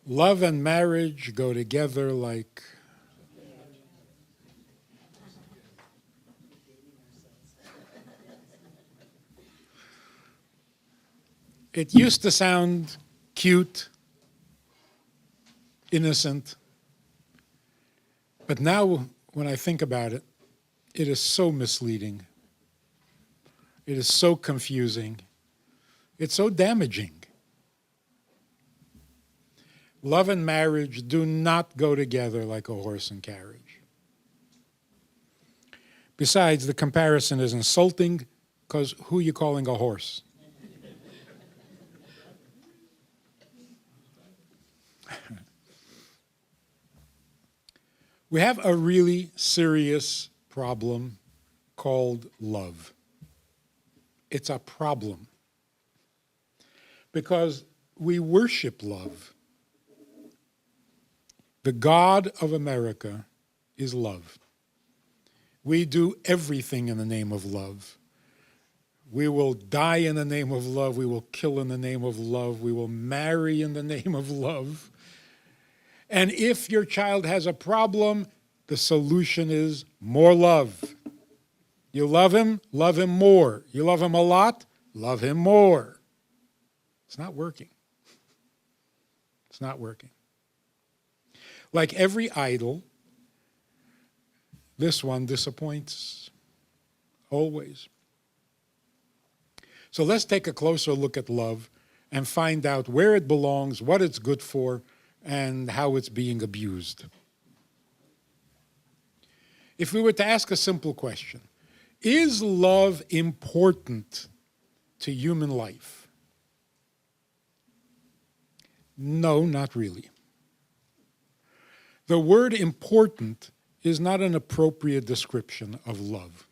Love and marriage go together like... It used to sound cute, innocent, but now when I think about it, it is so misleading. It is so confusing. It's so damaging. Love and marriage do not go together like a horse and carriage. Besides, the comparison is insulting because who are you calling a horse? We have a really serious problem called love. It's a problem because we worship love. The God of America is love. We do everything in the name of love. We will die in the name of love. We will kill in the name of love. We will marry in the name of love. And if your child has a problem, the solution is more love. You love him more. You love him a lot, love him more. It's not working. It's not working. Like every idol, this one disappoints, always. So let's take a closer look at love and find out where it belongs, what it's good for, and how it's being abused. If we were to ask a simple question, is love important to human life? No, not really. The word important is not an appropriate description of love.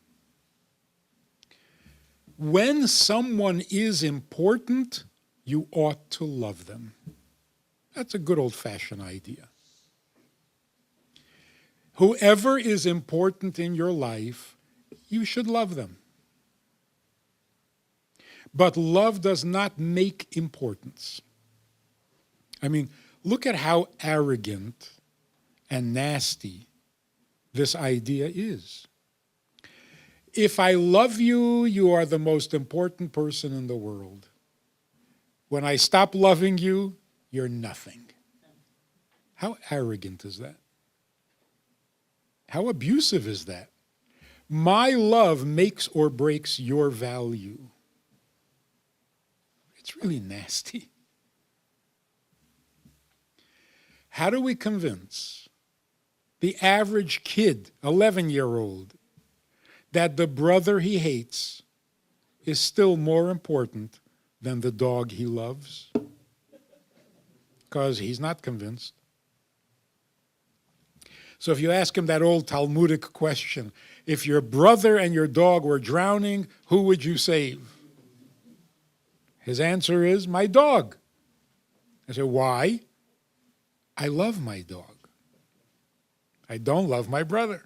When someone is important, you ought to love them. That's a good old-fashioned idea. Whoever is important in your life, you should love them. But love does not make importance. I mean, look at how arrogant and nasty this idea is. If I love you, you are the most important person in the world. When I stop loving you, you're nothing. How arrogant is that? How abusive is that? My love makes or breaks your value. It's really nasty. How do we convince the average kid, 11-year-old, that the brother he hates is still more important than the dog he loves? Because he's not convinced. So if you ask him that old Talmudic question, if your brother and your dog were drowning, who would you save? His answer is, my dog. I say, why? I love my dog. I don't love my brother.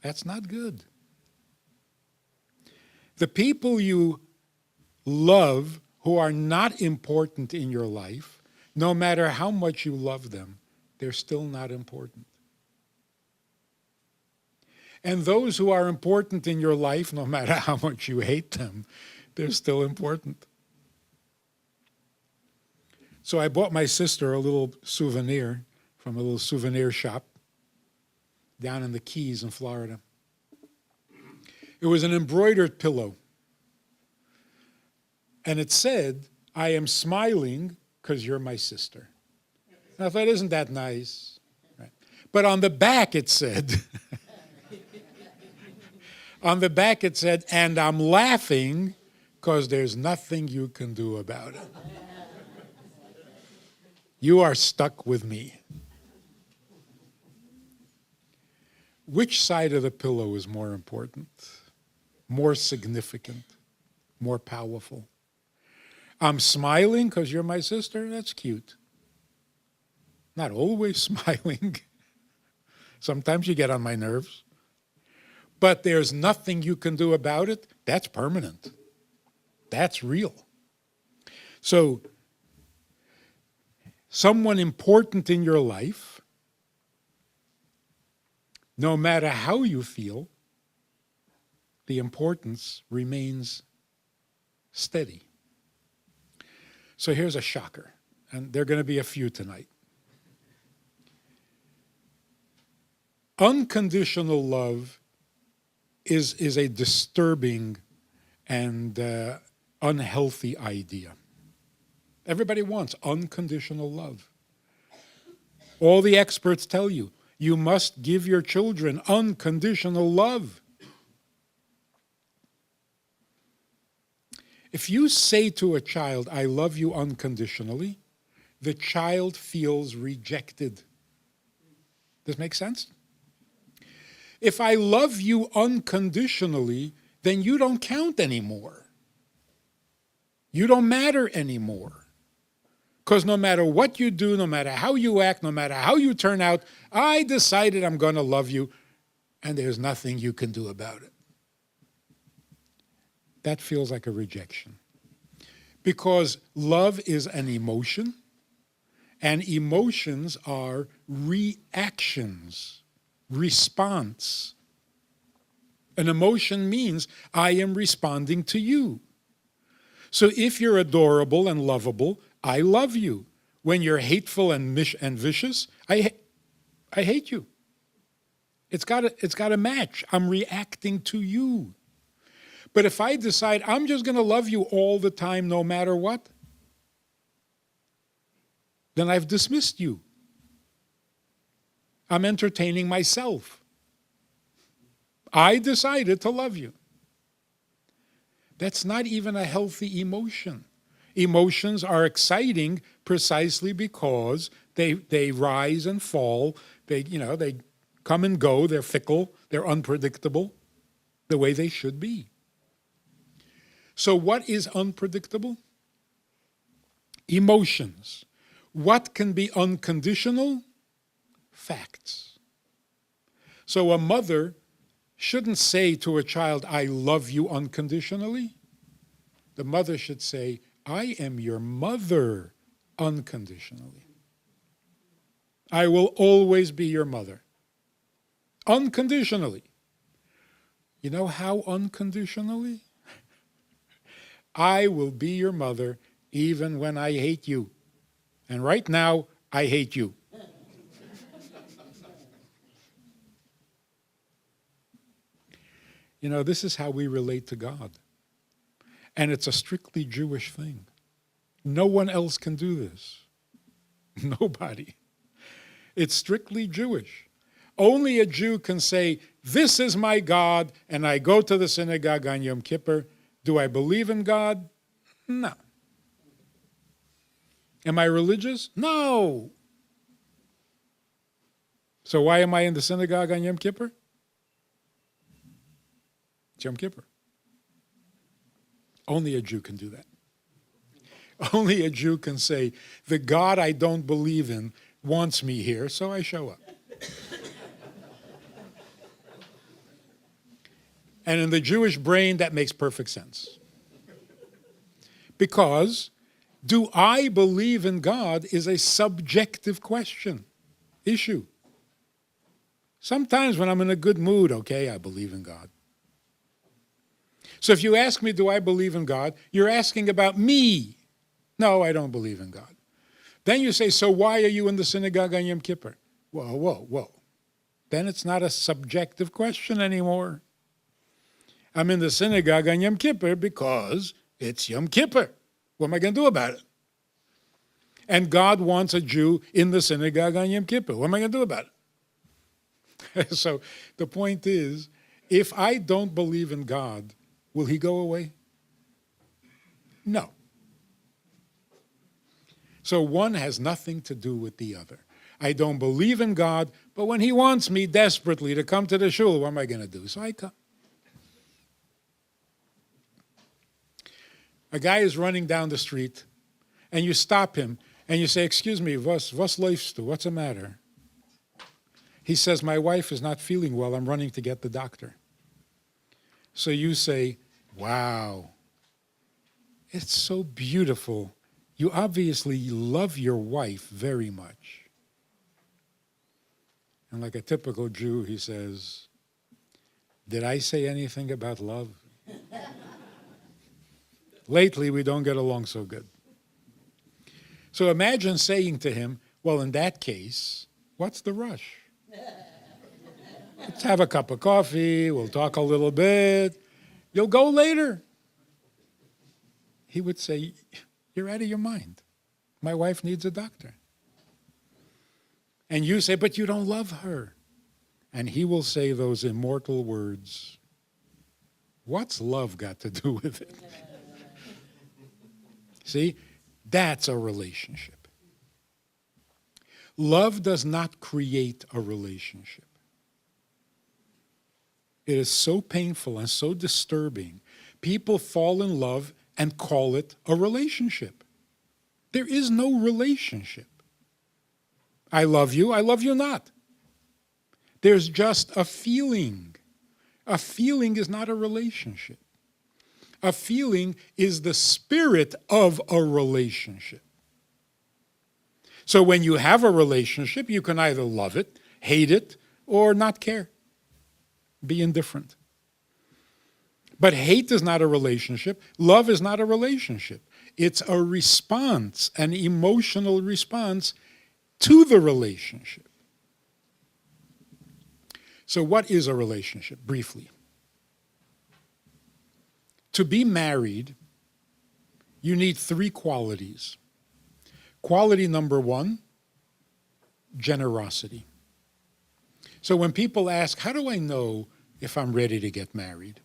That's not good. The people you love who are not important in your life, no matter how much you love them, they're still not important. And those who are important in your life, no matter how much you hate them, they're still important. So I bought my sister a little souvenir from a little souvenir shop down in the Keys in Florida. It was an embroidered pillow. And it said, I am smiling because you're my sister. And I thought, isn't that nice? Right. But on the back it said, and I'm laughing because there's nothing you can do about it. You are stuck with me. Which side of the pillow is more important, more significant, more powerful? I'm smiling because you're my sister? That's cute. Not always smiling. Sometimes you get on my nerves. But there's nothing you can do about it. That's permanent. That's real. So someone important in your life, no matter how you feel, the importance remains steady. So here's a shocker, and there are going to be a few tonight. Unconditional love is a disturbing and unhealthy idea. Everybody wants unconditional love. All the experts tell you, you must give your children unconditional love. If you say to a child, I love you unconditionally, the child feels rejected. Does that make sense? If I love you unconditionally, then you don't count anymore. You don't matter anymore. Because no matter what you do, no matter how you act, no matter how you turn out, I decided I'm going to love you, and there's nothing you can do about it. That feels like a rejection. Because love is an emotion, and emotions are reactions, response. An emotion means I am responding to you. So if you're adorable and lovable, I love you. When you're hateful and vicious, I hate you. It's got to match. I'm reacting to you. But if I decide I'm just going to love you all the time, no matter what, then I've dismissed you. I'm entertaining myself. I decided to love you. That's not even a healthy emotion. Emotions are exciting precisely because they rise and fall. They come and go. They're fickle. They're unpredictable, the way they should be. So what is unpredictable? Emotions. What can be unconditional? Facts. So a mother shouldn't say to a child, I love you unconditionally. The mother should say, I am your mother unconditionally. I will always be your mother. Unconditionally. You know how unconditionally? I will be your mother even when I hate you. And right now, I hate you. This is how we relate to God. And it's a strictly Jewish thing. No one else can do this. Nobody. It's strictly Jewish. Only a Jew can say, this is my God, and I go to the synagogue on Yom Kippur. Do I believe in God? No. Am I religious? No. So why am I in the synagogue on Yom Kippur? It's Yom Kippur. Only a Jew can do that. Only a Jew can say, the God I don't believe in wants me here, so I show up. And in the Jewish brain, that makes perfect sense. Because do I believe in God is a subjective issue. Sometimes when I'm in a good mood, okay, I believe in God. So if you ask me, do I believe in God? You're asking about me. No, I don't believe in God. Then you say, so why are you in the synagogue on Yom Kippur? Whoa. Then it's not a subjective question anymore. I'm in the synagogue on Yom Kippur because it's Yom Kippur. What am I going to do about it? And God wants a Jew in the synagogue on Yom Kippur. What am I going to do about it? So the point is, if I don't believe in God, will he go away? No. So one has nothing to do with the other. I don't believe in God, but when he wants me desperately to come to the shul, what am I going to do? So I come. A guy is running down the street, and you stop him, and you say, excuse me, was läufst du? What's the matter? He says, my wife is not feeling well. I'm running to get the doctor. So you say, wow, it's so beautiful. You obviously love your wife very much. And like a typical Jew, he says, did I say anything about love? Lately, we don't get along so good. So imagine saying to him, well, in that case, what's the rush? Let's have a cup of coffee, we'll talk a little bit, you'll go later. He would say, you're out of your mind. My wife needs a doctor. And you say, but you don't love her. And he will say those immortal words, what's love got to do with it? See, that's a relationship. Love does not create a relationship. It is so painful and so disturbing. People fall in love and call it a relationship. There is no relationship. I love you not. There's just a feeling. A feeling is not a relationship. A feeling is the spirit of a relationship. So when you have a relationship, you can either love it, hate it, or not care. Be indifferent. But hate is not a relationship. Love is not a relationship. It's a response, an emotional response to the relationship. So what is a relationship, briefly? To be married, you need 3 qualities. Quality number 1, generosity. So when people ask, how do I know if I'm ready to get married?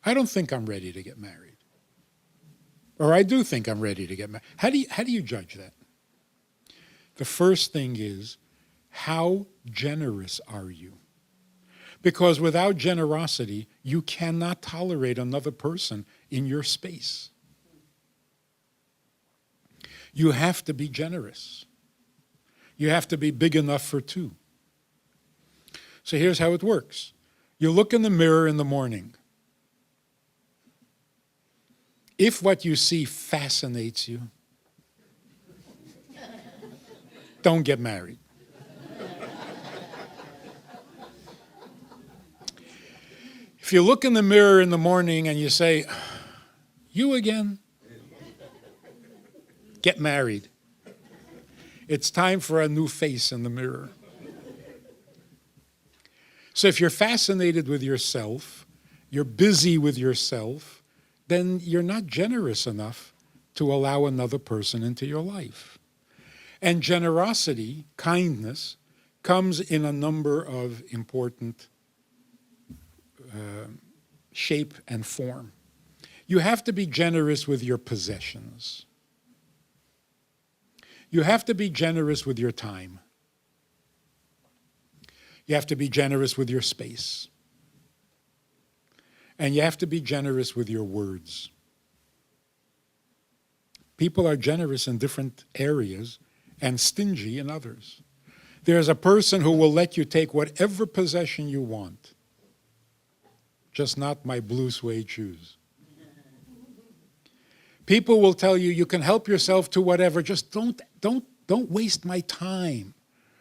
I don't think I'm ready to get married. Or I do think I'm ready to get married. How do you judge that? The first thing is, how generous are you? Because without generosity, you cannot tolerate another person in your space. You have to be generous. You have to be big enough for 2. So here's how it works. You look in the mirror in the morning. If what you see fascinates you, don't get married. If you look in the mirror in the morning and you say, you again? Get married. It's time for a new face in the mirror. So if you're fascinated with yourself, you're busy with yourself, then you're not generous enough to allow another person into your life. And generosity, kindness, comes in a number of important shape and form. You have to be generous with your possessions. You have to be generous with your time. You have to be generous with your space. And you have to be generous with your words. People are generous in different areas and stingy in others. There's a person who will let you take whatever possession you want, just not my blue suede shoes. People will tell you, you can help yourself to whatever, just don't waste my time.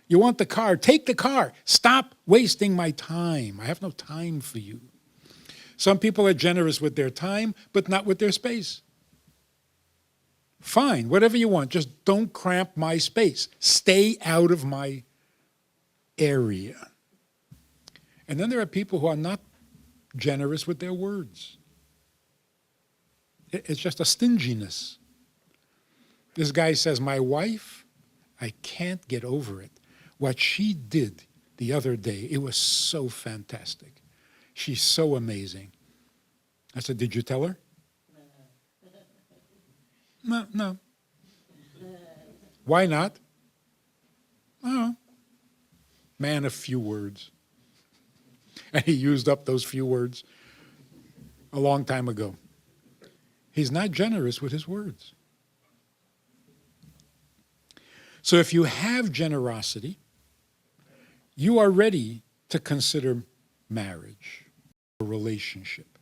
You want the car, take the car. Stop wasting my time. I have no time for you. Some people are generous with their time, but not with their space. Fine, whatever you want, just don't cramp my space. Stay out of my area. And then there are people who are not generous with their words. It's just a stinginess. This guy says, my wife, I can't get over it. What she did the other day, it was so fantastic. She's so amazing. I said, did you tell her? No. Why not? Oh, man of few words. And he used up those few words a long time ago. He's not generous with his words. So if you have generosity, you are ready to consider marriage, a relationship.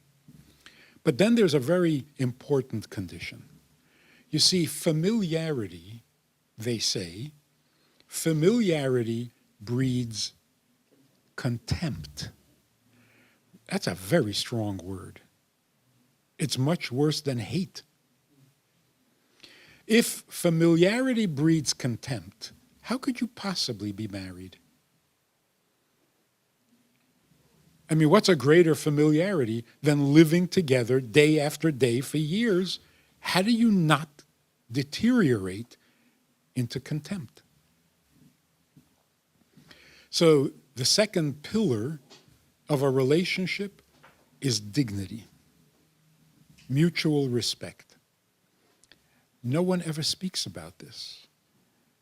But then there's a very important condition. You see, familiarity, they say, familiarity breeds contempt. That's a very strong word. It's much worse than hate. If familiarity breeds contempt, how could you possibly be married? I mean, what's a greater familiarity than living together day after day for years? How do you not deteriorate into contempt? So the second pillar of a relationship is dignity, mutual respect. No one ever speaks about this.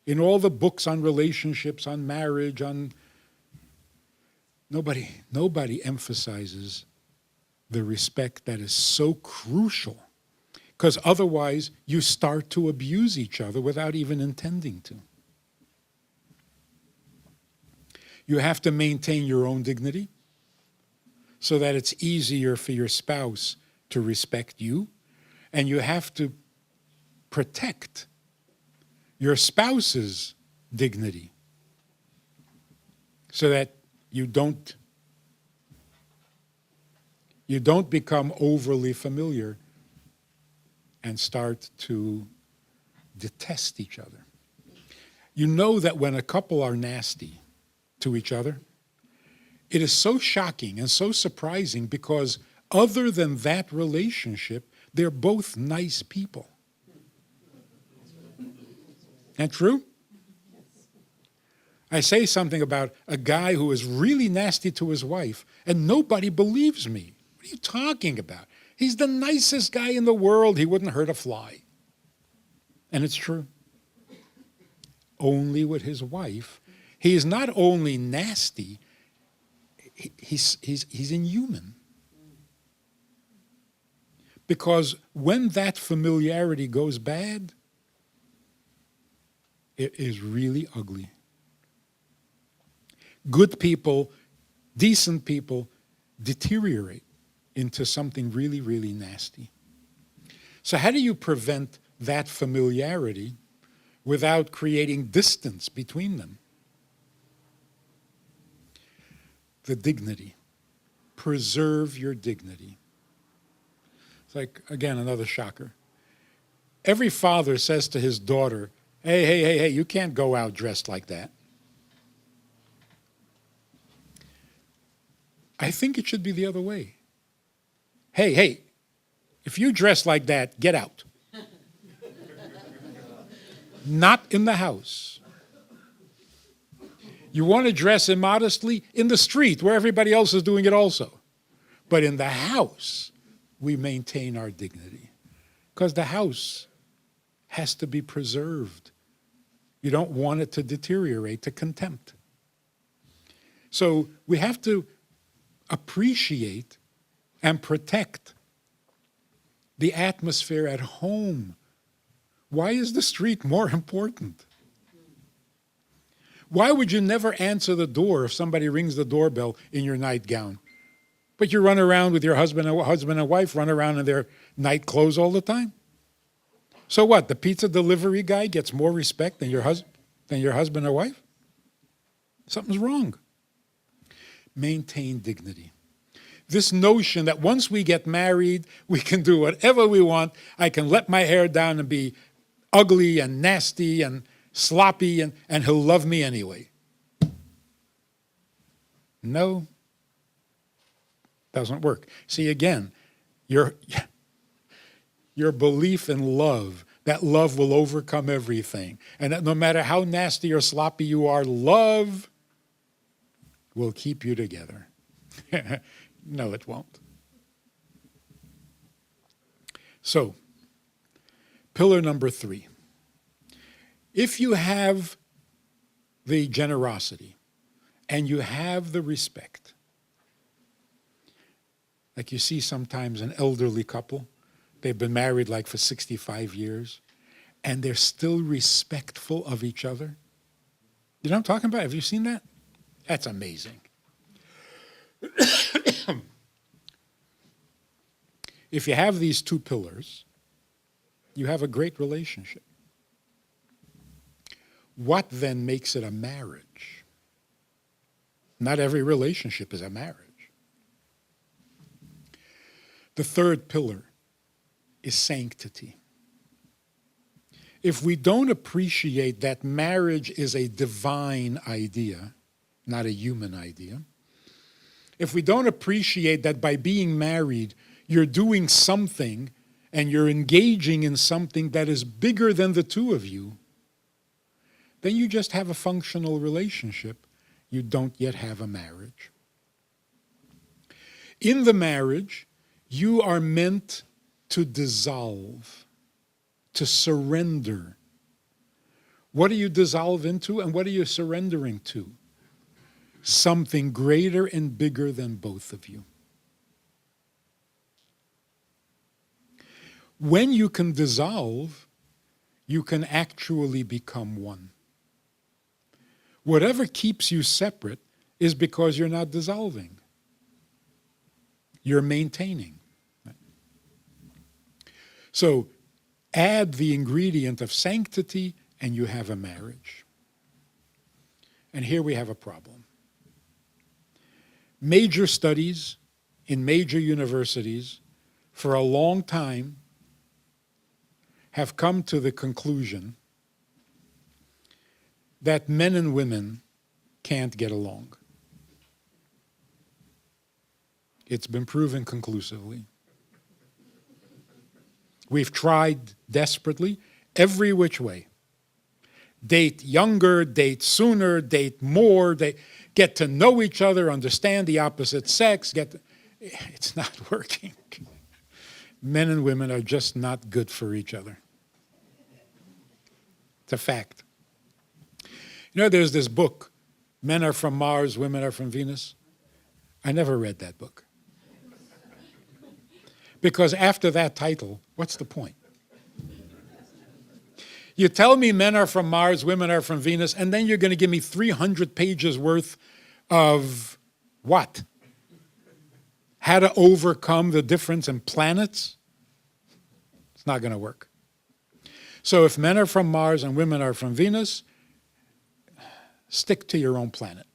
In all the books on relationships, on marriage, nobody emphasizes the respect that is so crucial, because otherwise you start to abuse each other without even intending to. You have to maintain your own dignity so that it's easier for your spouse to respect you, and you have to protect your spouse's dignity so that you don't become overly familiar and start to detest each other. You know that when a couple are nasty to each other, it is so shocking and so surprising because other than that relationship, they're both nice people. That true? I say something about a guy who is really nasty to his wife, and nobody believes me. What are you talking about? He's the nicest guy in the world. He wouldn't hurt a fly. And it's true. Only with his wife, he is not only nasty, he's inhuman. Because when that familiarity goes bad, it is really ugly. Good people, decent people, deteriorate into something really, really nasty. So how do you prevent that familiarity without creating distance between them? The dignity. Preserve your dignity. It's like, again, another shocker. Every father says to his daughter, hey, you can't go out dressed like that. I think it should be the other way. Hey, if you dress like that, get out. Not in the house. You want to dress immodestly? In the street, where everybody else is doing it also. But in the house, we maintain our dignity. Because the house has to be preserved. You don't want it to deteriorate to contempt. So we have to appreciate and protect the atmosphere at home. Why is the street more important? Why would you never answer the door if somebody rings the doorbell in your nightgown? But you run around with your husband and wife, run around in their night clothes all the time? So what, the pizza delivery guy gets more respect than your husband or wife? Something's wrong. Maintain dignity. This notion that once we get married, we can do whatever we want. I can let my hair down and be ugly and nasty and sloppy, and he'll love me anyway. No, doesn't work. See, again, your belief in love, that love will overcome everything. And that no matter how nasty or sloppy you are, love will keep you together. No, it won't. So, pillar number 3. If you have the generosity and you have the respect, like you see sometimes an elderly couple, they've been married like for 65 years, and they're still respectful of each other. You know what I'm talking about? Have you seen that? That's amazing. If you have these two pillars, You have a great relationship. What then makes it a marriage? Not every relationship is a marriage. The third pillar is sanctity. If we don't appreciate that marriage is a divine idea, not a human idea, if we don't appreciate that by being married, you're doing something and you're engaging in something that is bigger than the two of you, then you just have a functional relationship. You don't yet have a marriage. In the marriage, you are meant to dissolve, to surrender. What do you dissolve into and what are you surrendering to? Something greater and bigger than both of you. When you can dissolve, you can actually become one. Whatever keeps you separate is because you're not dissolving. You're maintaining. So add the ingredient of sanctity and you have a marriage. And here we have a problem. Major studies in major universities for a long time have come to the conclusion that men and women can't get along. It's been proven conclusively. We've tried desperately every which way. Date younger, date sooner, date more, get to know each other, understand the opposite sex. It's not working. Men and women are just not good for each other. It's a fact. You know, there's this book, Men Are From Mars, Women Are From Venus. I never read that book. Because after that title, what's the point? You tell me men are from Mars, women are from Venus, and then you're going to give me 300 pages worth of what? How to overcome the difference in planets? It's not going to work. So if men are from Mars and women are from Venus, stick to your own planet.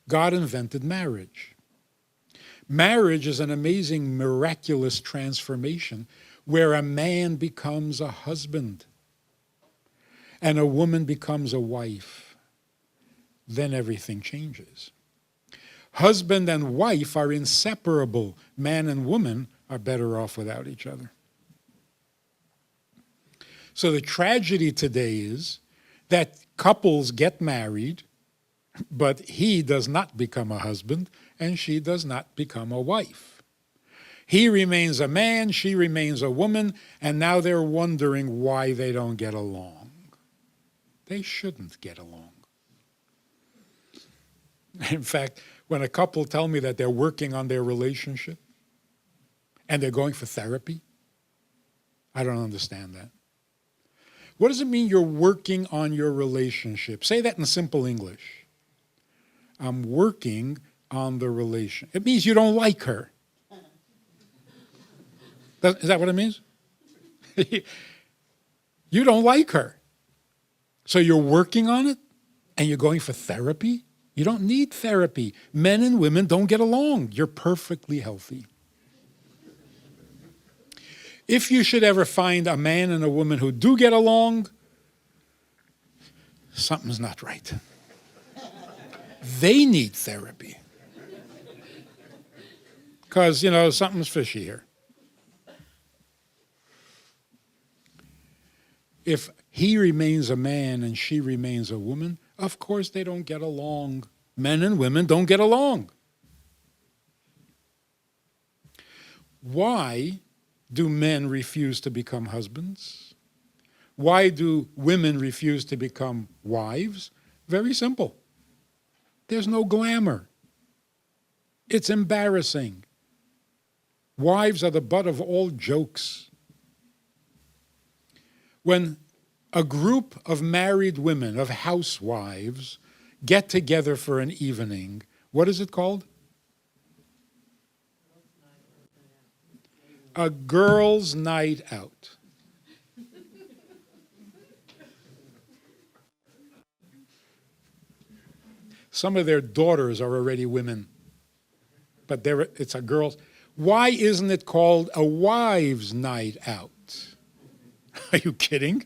God invented marriage. Marriage is an amazing, miraculous transformation where a man becomes a husband and a woman becomes a wife. Then everything changes. Husband and wife are inseparable. Man and woman are better off without each other. So the tragedy today is that couples get married, but he does not become a husband and she does not become a wife. He remains a man, she remains a woman, and now they're wondering why they don't get along. They shouldn't get along. In fact, when a couple tell me that they're working on their relationship and they're going for therapy, I don't understand that. What does it mean you're working on your relationship? Say that in simple English. I'm working on the relation. It means you don't like her. Is that what it means? You don't like her. So you're working on it and you're going for therapy? You don't need therapy. Men and women don't get along. You're perfectly healthy. If you should ever find a man and a woman who do get along, something's not right. They need therapy. Because, something's fishy here. If he remains a man and she remains a woman, of course they don't get along. Men and women don't get along. Why do men refuse to become husbands? Why do women refuse to become wives? Very simple. There's no glamour. It's embarrassing. Wives are the butt of all jokes. When a group of married women, of housewives, get together for an evening, what is it called? A girls' night out. Some of their daughters are already women, but it's a girls'. Why isn't it called a wives' night out? Are you kidding?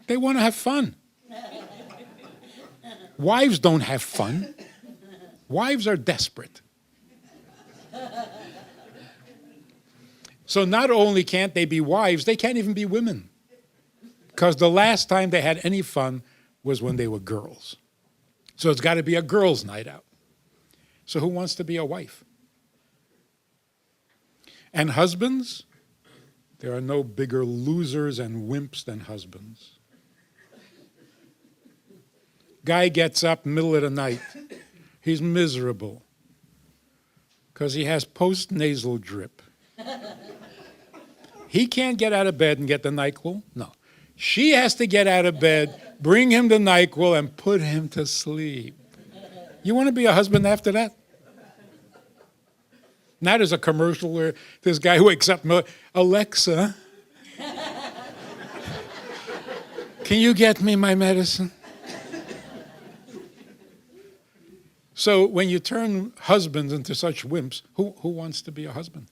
They want to have fun. Wives don't have fun. Wives are desperate. So not only can't they be wives, they can't even be women. Because the last time they had any fun was when they were girls. So it's got to be a girls' night out. So who wants to be a wife? And husbands? There are no bigger losers and wimps than husbands. Guy gets up middle of the night. He's miserable because he has post-nasal drip. He can't get out of bed and get the NyQuil? No. She has to get out of bed, bring him the NyQuil, and put him to sleep. You want to be a husband after that? Now there's a commercial where this guy wakes up, Alexa, can you get me my medicine? So when you turn husbands into such wimps, who wants to be a husband?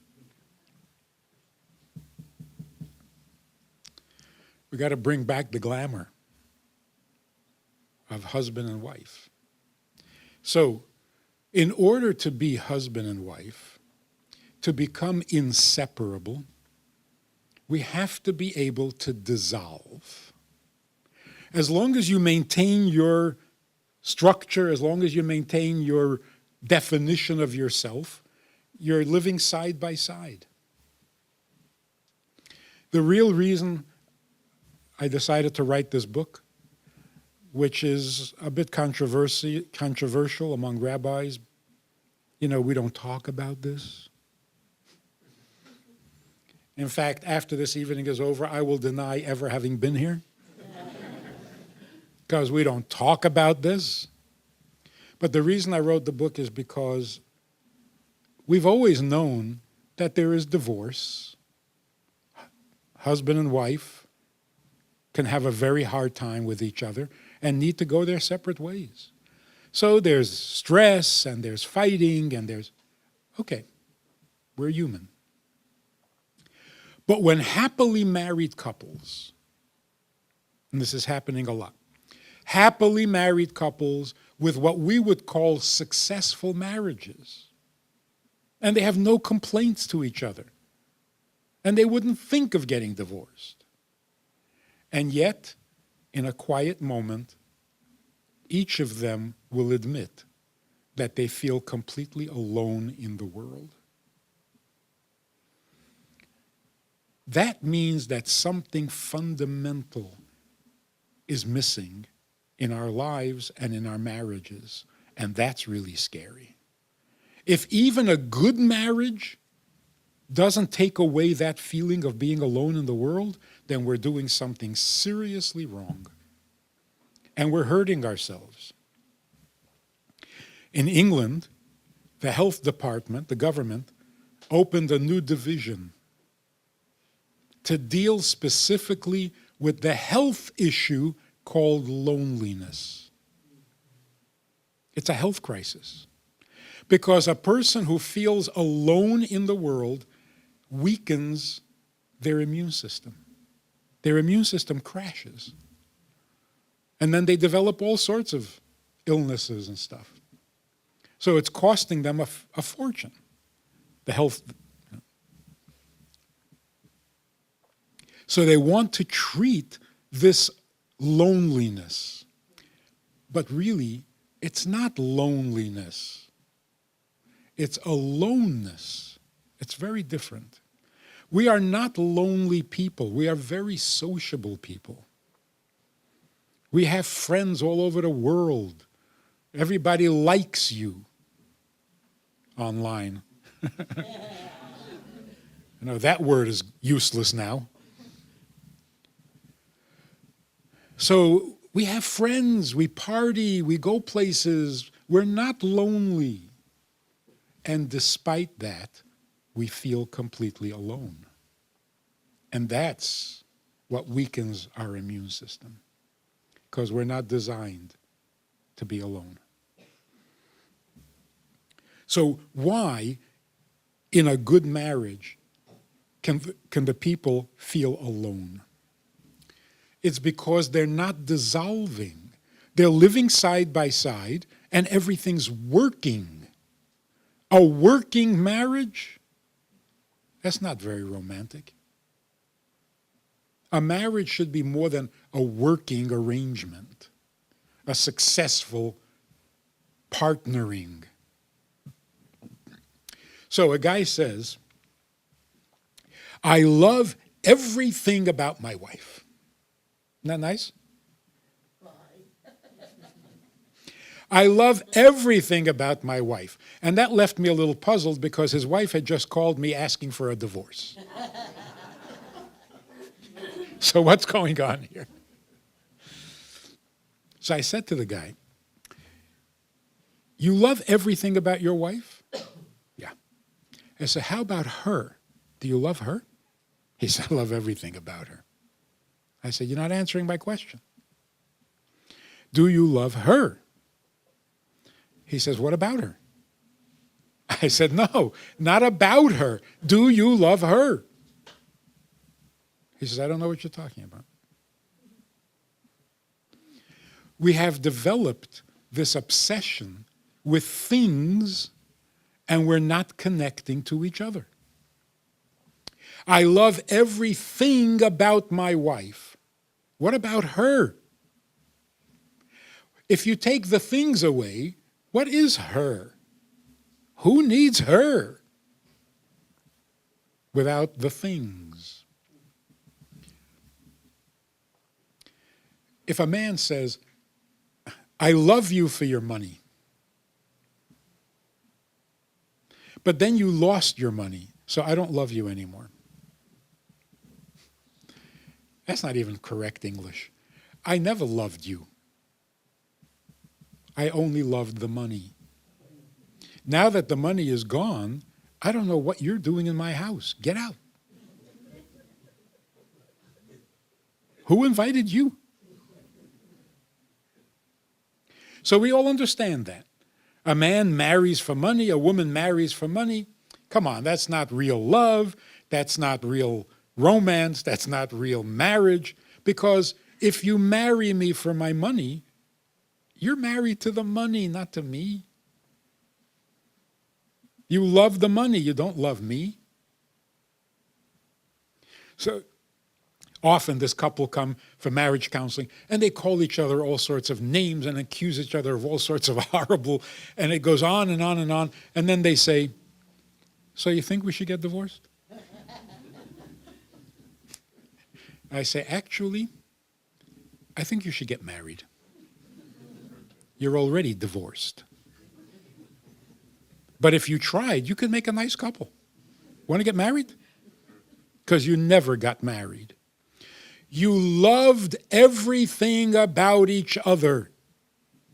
We got to bring back the glamour of husband and wife. So in order to be husband and wife, to become inseparable, we have to be able to dissolve. As long as you maintain your structure, as long as you maintain your definition of yourself, you're living side by side. The real reason I decided to write this book, which is a bit controversial among rabbis, we don't talk about this. In fact, after this evening is over, I will deny ever having been here. Because we don't talk about this. But the reason I wrote the book is because we've always known that there is divorce. Husband and wife can have a very hard time with each other and need to go their separate ways. So there's stress and there's fighting and okay, we're human. But when happily married couples, and this is happening a lot, happily married couples with what we would call successful marriages, and they have no complaints to each other, and they wouldn't think of getting divorced. And yet, in a quiet moment, each of them will admit that they feel completely alone in the world. That means that something fundamental is missing in our lives and in our marriages, and that's really scary. If even a good marriage doesn't take away that feeling of being alone in the world, then we're doing something seriously wrong, and we're hurting ourselves. In England, the health department, the government, opened a new division to deal specifically with the health issue called loneliness. It's a health crisis because a person who feels alone in the world weakens their immune system. Their immune system crashes. And then they develop all sorts of illnesses and stuff. So it's costing them a fortune, the health. So they want to treat this loneliness. But really, it's not loneliness. It's aloneness. It's very different. We are not lonely people. We are very sociable people. We have friends all over the world. Everybody likes you online. That word is useless now. So we have friends, we party, we go places. We're not lonely. And despite that, we feel completely alone. And that's what weakens our immune system, because we're not designed to be alone. So why, in a good marriage, can the people feel alone? It's because they're not dissolving. They're living side by side, and everything's working. A working marriage? That's not very romantic. A marriage should be more than a working arrangement, a successful partnering. So a guy says, I love everything about my wife. Isn't that nice? I love everything about my wife. And that left me a little puzzled because his wife had just called me asking for a divorce. So what's going on here? So I said to the guy, you love everything about your wife? Yeah. I said, how about her? Do you love her? He said, I love everything about her. I said, you're not answering my question. Do you love her? He says, what about her? I said, no, not about her. Do you love her? He says, I don't know what you're talking about. We have developed this obsession with things, and we're not connecting to each other. I love everything about my wife. What about her? If you take the things away, what is her? Who needs her without the things? If a man says, I love you for your money, but then you lost your money, so I don't love you anymore. That's not even correct English. I never loved you. I only loved the money. Now that the money is gone, I don't know what you're doing in my house. Get out. Who invited you? So we all understand that. A man marries for money, a woman marries for money. Come on, that's not real love. That's not real romance. That's not real marriage. Because if you marry me for my money, you're married to the money, not to me. You love the money, you don't love me. So often this couple come for marriage counseling and they call each other all sorts of names and accuse each other of all sorts of horrible, and it goes on and on and on. And then they say, so you think we should get divorced? I say, actually, I think you should get married. You're already divorced. But if you tried, you could make a nice couple. Want to get married? Because you never got married. You loved everything about each other.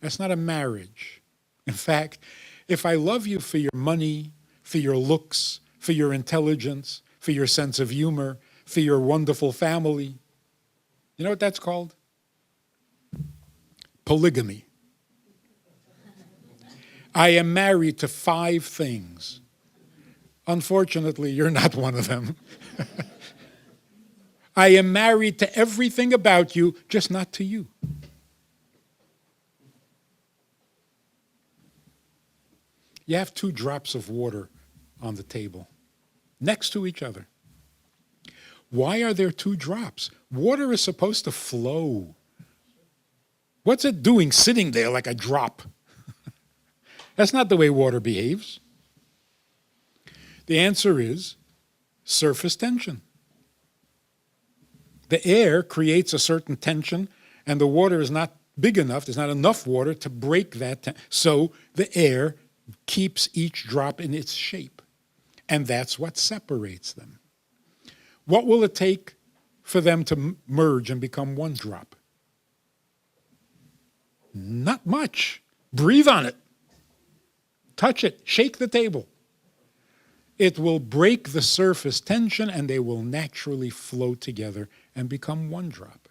That's not a marriage. In fact, if I love you for your money, for your looks, for your intelligence, for your sense of humor, for your wonderful family, you know what that's called? Polygamy. I am married to 5 things. Unfortunately, you're not one of them. I am married to everything about you, just not to you. You have 2 drops of water on the table, next to each other. Why are there 2 drops? Water is supposed to flow. What's it doing sitting there like a drop? That's not the way water behaves. The answer is surface tension. The air creates a certain tension, and the water is not big enough, there's not enough water to break that so the air keeps each drop in its shape. And that's what separates them. What will it take for them to merge and become 1 drop? Not much. Breathe on it. Touch it. Shake the table. It will break the surface tension and they will naturally flow together and become one drop.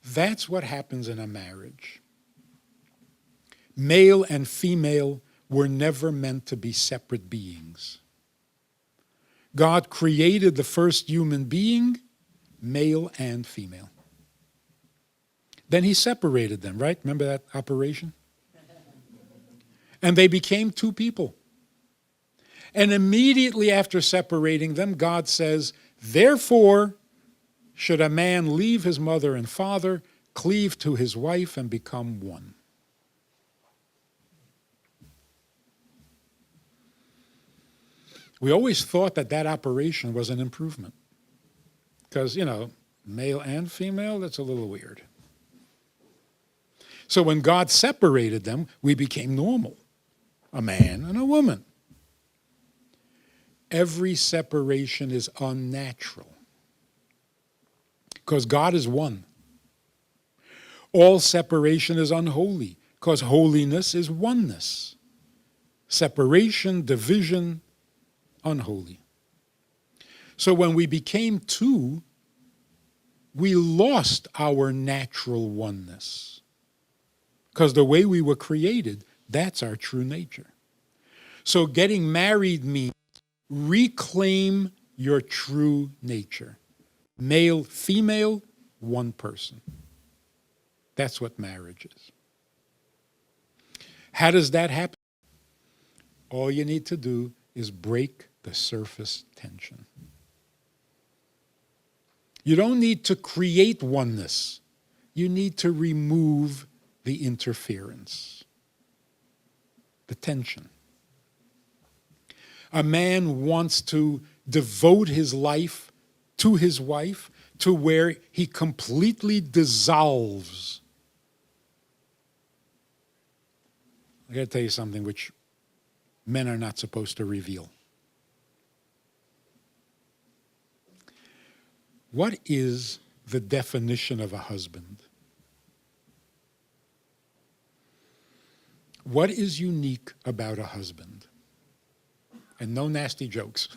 That's what happens in a marriage. Male and female were never meant to be separate beings. God created the first human being, male and female. Then he separated them, right? Remember that operation? And they became two people. And immediately after separating them, God says, therefore, should a man leave his mother and father, cleave to his wife, and become one. We always thought that that operation was an improvement. Because, male and female, that's a little weird. So when God separated them, we became normal. A man and a woman. Every separation is unnatural. Because God is one. All separation is unholy. Because holiness is oneness. Separation, division, unholy. So when we became two, we lost our natural oneness. Because the way we were created, that's our true nature. So getting married means reclaim your true nature. Male, female, one person. That's what marriage is. How does that happen? All you need to do is break the surface tension. You don't need to create oneness. You need to remove the interference, the tension. A man wants to devote his life to his wife to where he completely dissolves. I got to tell you something which men are not supposed to reveal. What is the definition of a husband? What is unique about a husband? And no nasty jokes.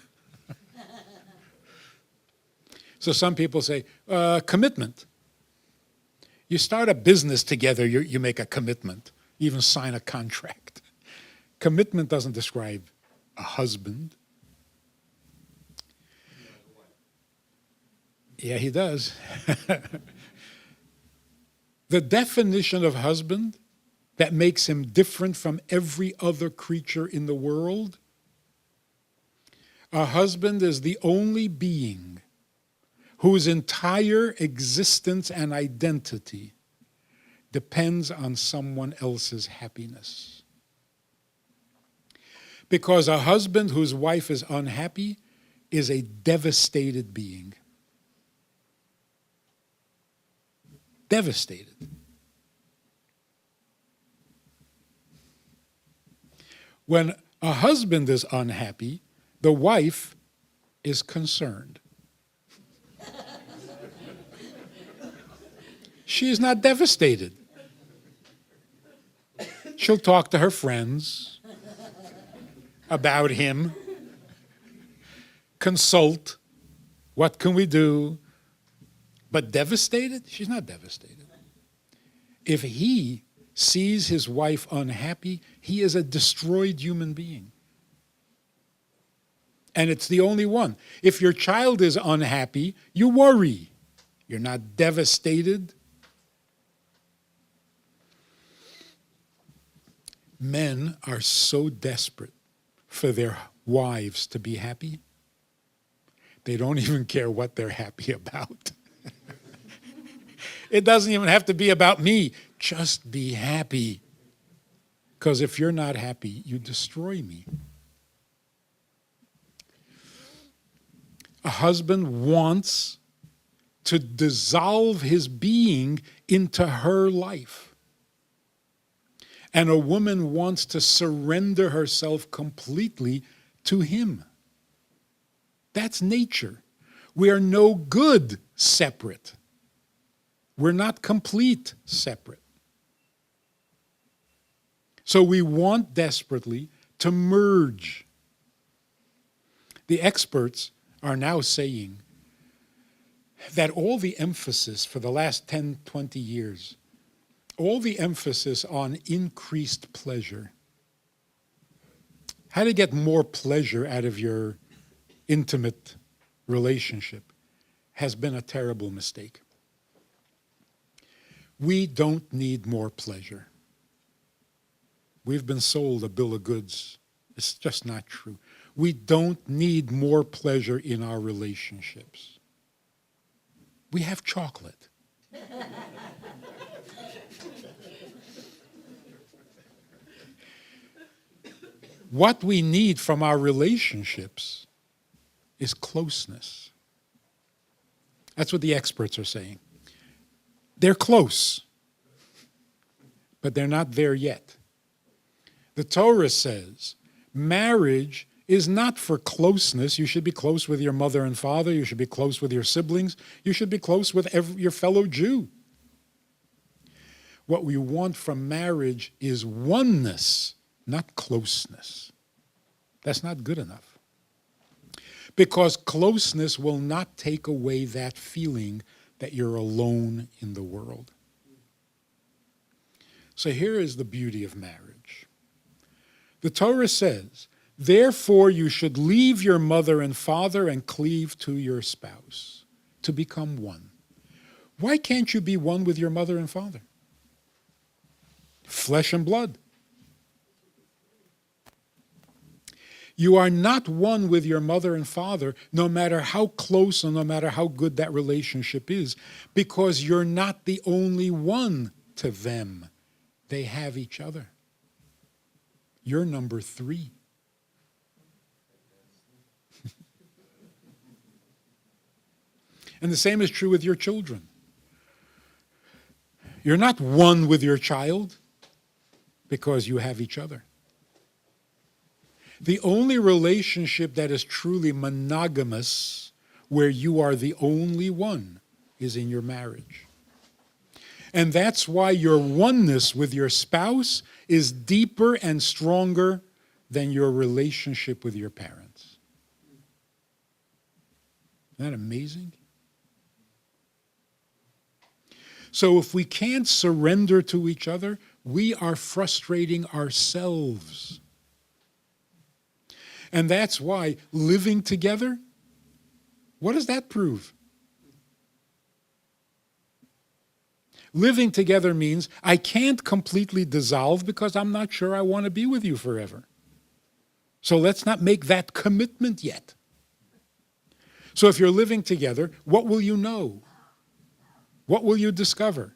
So some people say, commitment. You start a business together, you make a commitment. You even sign a contract. Commitment doesn't describe a husband. Yeah, he does. The definition of husband that makes him different from every other creature in the world, a husband is the only being whose entire existence and identity depends on someone else's happiness. Because a husband whose wife is unhappy is a devastated being. Devastated. When a husband is unhappy, the wife is concerned. She is not devastated. She'll talk to her friends about him, consult, what can we do? But devastated? She's not devastated. If he sees his wife unhappy, he is a destroyed human being. And it's the only one. If your child is unhappy, you worry. You're not devastated. Men are so desperate for their wives to be happy, they don't even care what they're happy about. It doesn't even have to be about me. Just be happy. Because if you're not happy, you destroy me. A husband wants to dissolve his being into her life. And a woman wants to surrender herself completely to him. That's nature. We are no good separate. We're not complete separate. So we want desperately to merge. The experts are now saying that all the emphasis for the last 10, 20 years, all the emphasis on increased pleasure, how to get more pleasure out of your intimate relationship, has been a terrible mistake. We don't need more pleasure. We've been sold a bill of goods. It's just not true. We don't need more pleasure in our relationships. We have chocolate. What we need from our relationships is closeness. That's what the experts are saying. They're close, but they're not there yet. The Torah says marriage is not for closeness. You should be close with your mother and father. You should be close with your siblings. You should be close with your fellow Jew. What we want from marriage is oneness, not closeness. That's not good enough. Because closeness will not take away that feeling that you're alone in the world. So here is the beauty of marriage. The Torah says, therefore you should leave your mother and father and cleave to your spouse to become one. Why can't you be one with your mother and father? Flesh and blood. You are not one with your mother and father, no matter how close and no matter how good that relationship is, because you're not the only one to them. They have each other. You're number 3. And the same is true with your children. You're not one with your child because you have each other. The only relationship that is truly monogamous, where you are the only one, is in your marriage. And that's why your oneness with your spouse is deeper and stronger than your relationship with your parents. Isn't that amazing? So if we can't surrender to each other, we are frustrating ourselves. And that's why living together, what does that prove? Living together means I can't completely dissolve because I'm not sure I want to be with you forever. So let's not make that commitment yet. So if you're living together, what will you know? What will you discover?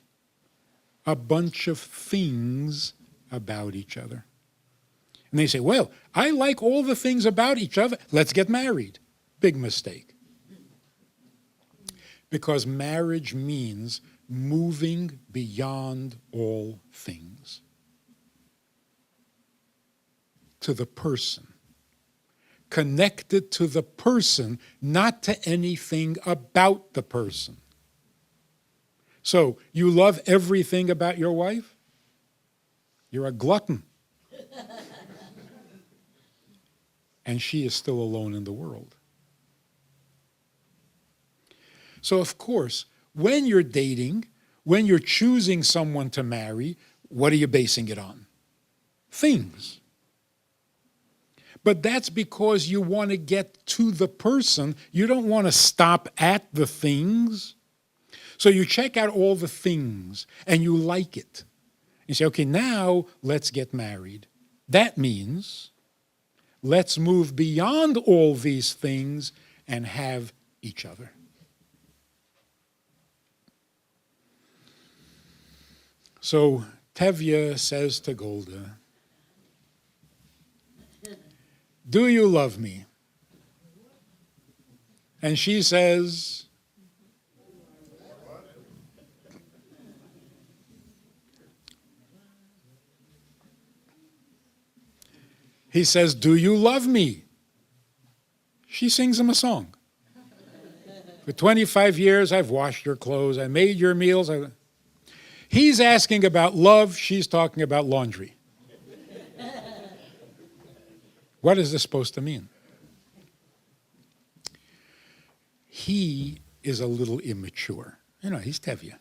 A bunch of things about each other. And they say, well, I like all the things about each other. Let's get married. Big mistake. Because marriage means moving beyond all things to the person. Connected to the person, not to anything about the person. So, you love everything about your wife? You're a glutton. And she is still alone in the world. So, of course, when you're dating, when you're choosing someone to marry, what are you basing it on? Things. But that's because you want to get to the person. You don't want to stop at the things. So you check out all the things and you like it. You say, okay, now let's get married. That means let's move beyond all these things and have each other. So Tevye says to Golda, do you love me? And she says, he says, do you love me? She sings him a song. For 25 years, I've washed your clothes, I made your meals. He's asking about love, she's talking about laundry. What is this supposed to mean? he is a little immature. He's Tevye.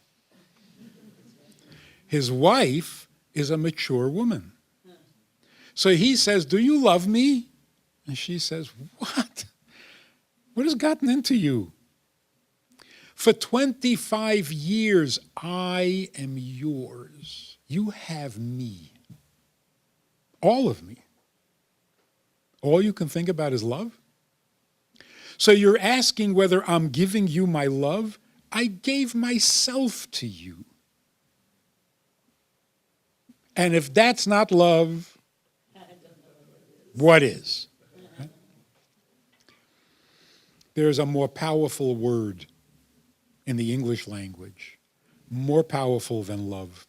His wife is a mature woman. So he says, do you love me? And she says, what? What has gotten into you? For 25 years, I am yours. You have me. All of me. All you can think about is love? So you're asking whether I'm giving you my love? I gave myself to you. And if that's not love, what is? There's a more powerful word in the English language, more powerful than love,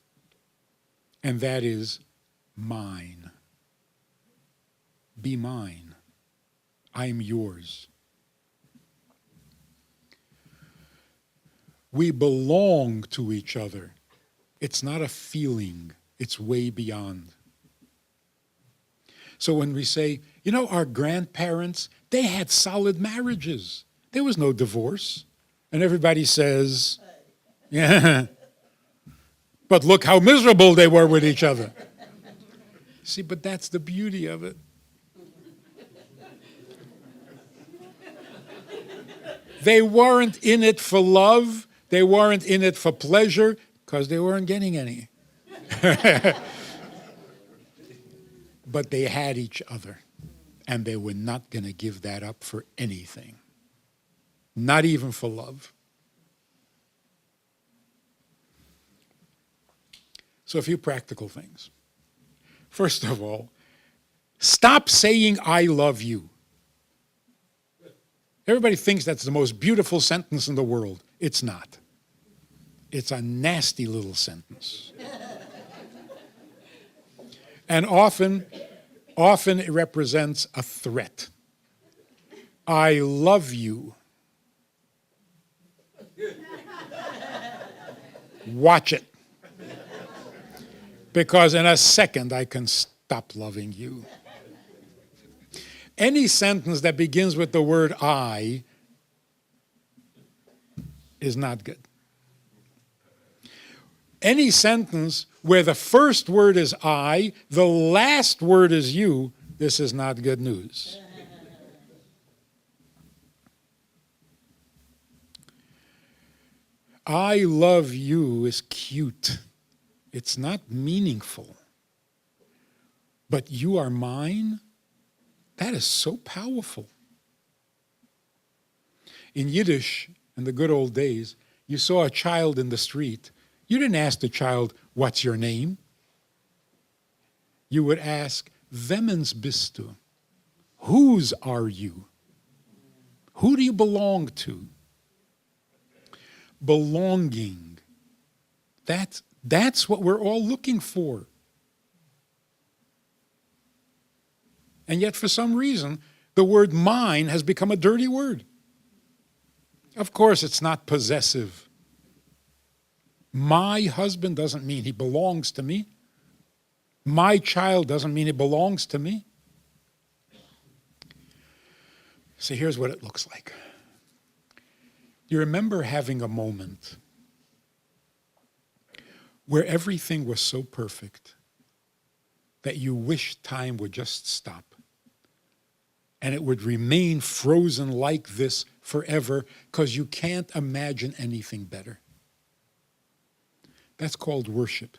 and that is mine. Be mine. I am yours. We belong to each other. It's not a feeling. It's way beyond. So when we say, our grandparents, they had solid marriages. There was no divorce. And everybody says, yeah, but look how miserable they were with each other. See, but that's the beauty of it. They weren't in it for love. They weren't in it for pleasure because they weren't getting any. But they had each other, and they were not going to give that up for anything, not even for love. So a few practical things. First of all, stop saying I love you. Everybody thinks that's the most beautiful sentence in the world. It's not. It's a nasty little sentence. And often it represents a threat. I love you. Watch it. Because in a second I can stop loving you. Any sentence that begins with the word I is not good. Any sentence where the first word is I, the last word is you, this is not good news. I love you is cute. It's not meaningful. But you are mine? That is so powerful. In Yiddish, in the good old days, you saw a child in the street. You didn't ask the child, what's your name? You would ask, wemens bist du? Whose are you? Who do you belong to? Belonging. That's what we're all looking for. And yet, for some reason, the word mine has become a dirty word. Of course, it's not possessive. My husband doesn't mean he belongs to me. My child doesn't mean he belongs to me. So here's what it looks like. You remember having a moment where everything was so perfect that you wish time would just stop and it would remain frozen like this forever because you can't imagine anything better. That's called worship.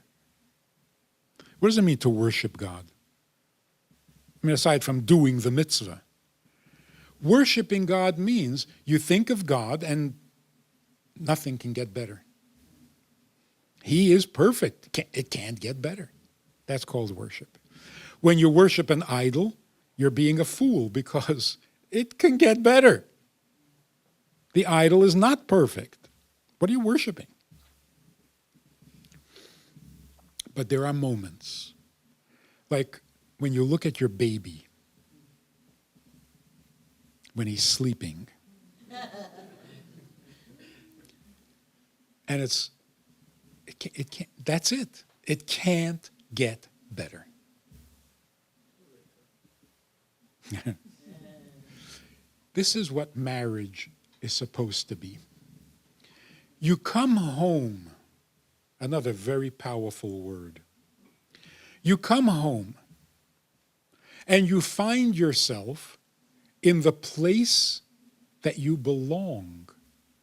What does it mean to worship God? I mean, aside from doing the mitzvah. Worshiping God means you think of God and nothing can get better. He is perfect. It can't get better. That's called worship. When you worship an idol, you're being a fool because it can get better. The idol is not perfect. What are you worshiping? But there are moments, like when you look at your baby, when he's sleeping, and it can't, that's it. It can't get better. This is what marriage is supposed to be. You come home, another very powerful word. You come home and you find yourself in the place that you belong.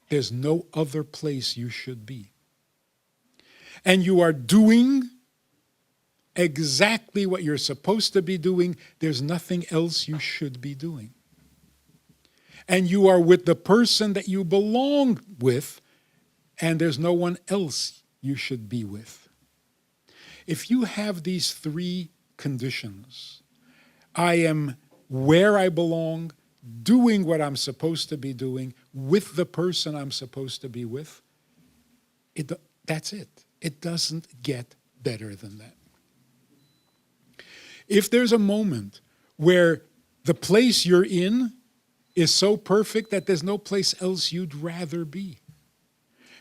There's no other place you should be. And you are doing exactly what you're supposed to be doing. There's nothing else you should be doing. And you are with the person that you belong with, and there's no one else you should be with. If you have these three conditions, I am where I belong, doing what I'm supposed to be doing, with the person I'm supposed to be with, that's it. It doesn't get better than that. If there's a moment where the place you're in is so perfect that there's no place else you'd rather be,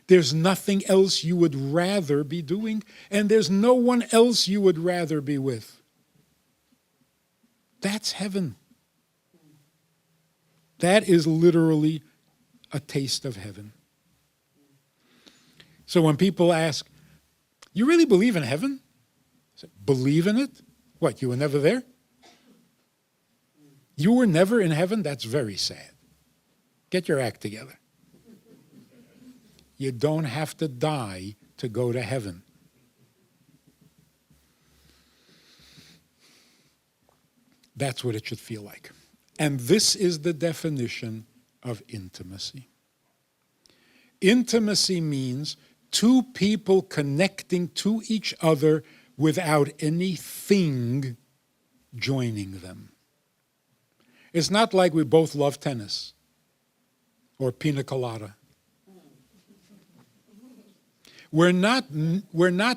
there's nothing else you would rather be doing, and there's no one else you would rather be with, that's heaven. That is literally a taste of heaven. So when people ask, you really believe in heaven? I say, believe in it? What, you were never there? You were never in heaven? That's very sad. Get your act together. You don't have to die to go to heaven. That's what it should feel like. And this is the definition of intimacy. Intimacy means two people connecting to each other without anything joining them. It's not like we both love tennis or pina colada. We're not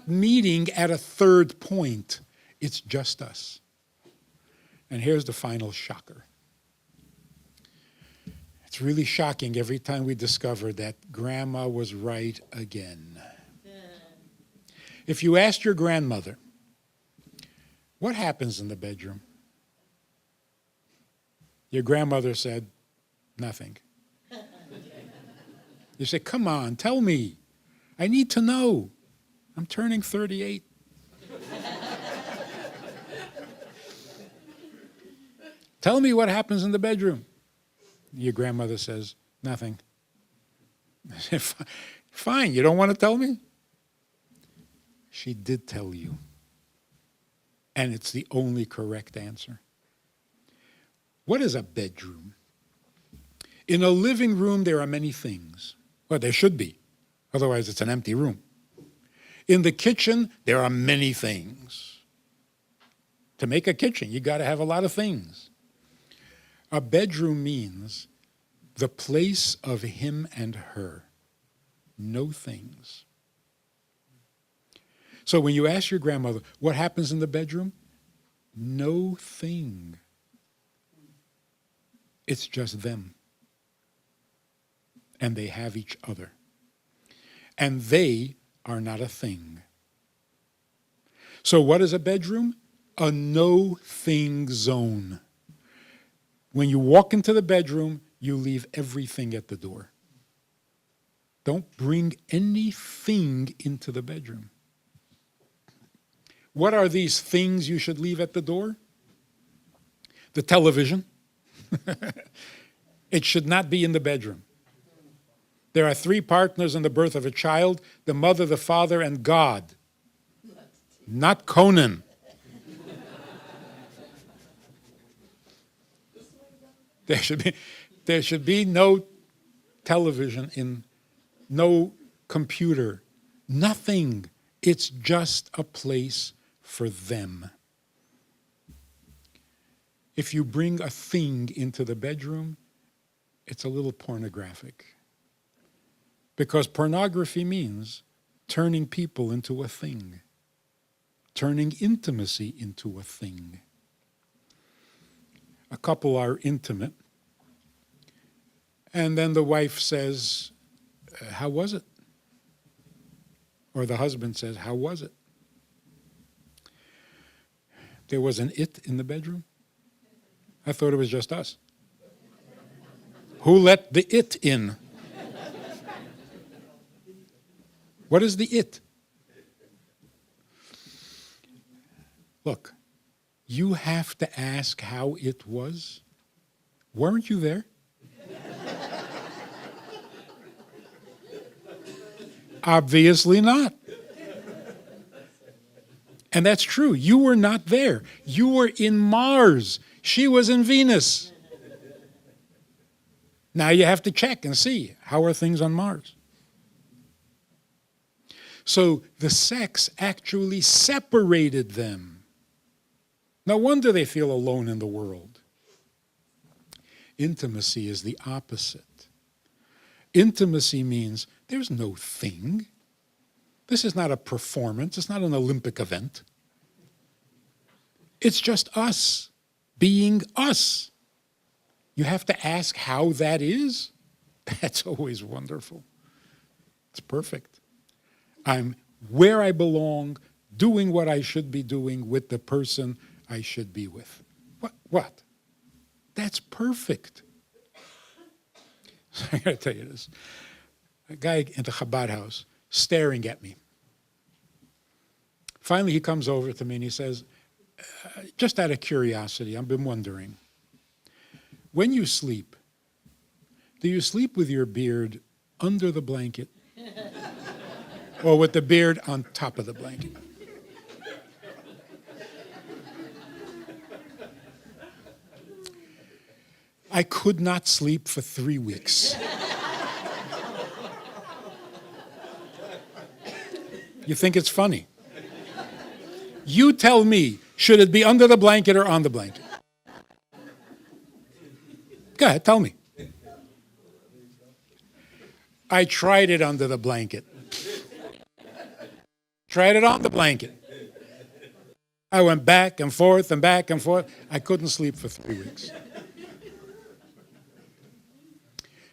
meeting at a third point. It's just us. And here's the final shocker. It's really shocking every time we discover that Grandma was right again. If you asked your grandmother, what happens in the bedroom? Your grandmother said, nothing. You say, come on, tell me. I need to know. I'm turning 38. Tell me what happens in the bedroom. Your grandmother says, nothing. I say, fine, you don't want to tell me? She did tell you. And it's the only correct answer. What is a bedroom? In a living room, there are many things. Well, there should be. Otherwise, it's an empty room. In the kitchen, there are many things. To make a kitchen, you got to have a lot of things. A bedroom means the place of him and her. No things. So when you ask your grandmother, what happens in the bedroom? No thing. It's just them. And they have each other. And they are not a thing. So what is a bedroom? A no-thing zone. When you walk into the bedroom, you leave everything at the door. Don't bring anything into the bedroom. What are these things you should leave at the door? The television. It should not be in the bedroom. There are three partners in the birth of a child: the mother, the father, and God. Not Conan. There should be no television, no computer, nothing. It's just a place for them. If you bring a thing into the bedroom, it's a little pornographic. Because pornography means turning people into a thing, turning intimacy into a thing. A couple are intimate, and then the wife says, how was it? Or the husband says, how was it? There was an it in the bedroom? I thought it was just us. Who let the it in? What is the it? Look, you have to ask how it was. Weren't you there? Obviously not. And that's true. You were not there. You were in Mars. She was in Venus. Now you have to check and see, how are things on Mars? So the sex actually separated them. No wonder they feel alone in the world. Intimacy is the opposite. Intimacy means there's no thing. This is not a performance. It's not an Olympic event. It's just us being us. You have to ask how that is. That's always wonderful. It's perfect. I'm where I belong, doing what I should be doing with the person I should be with. What? That's perfect. I gotta tell you this. A guy in the Chabad house staring at me. Finally, he comes over to me and he says, just out of curiosity, I've been wondering, when you sleep, do you sleep with your beard under the blanket or with the beard on top of the blanket? I could not sleep for 3 weeks. You think it's funny? You tell me, should it be under the blanket or on the blanket? Go ahead, tell me. I tried it under the blanket. Tried it on the blanket. I went back and forth and back and forth. I couldn't sleep for 3 weeks.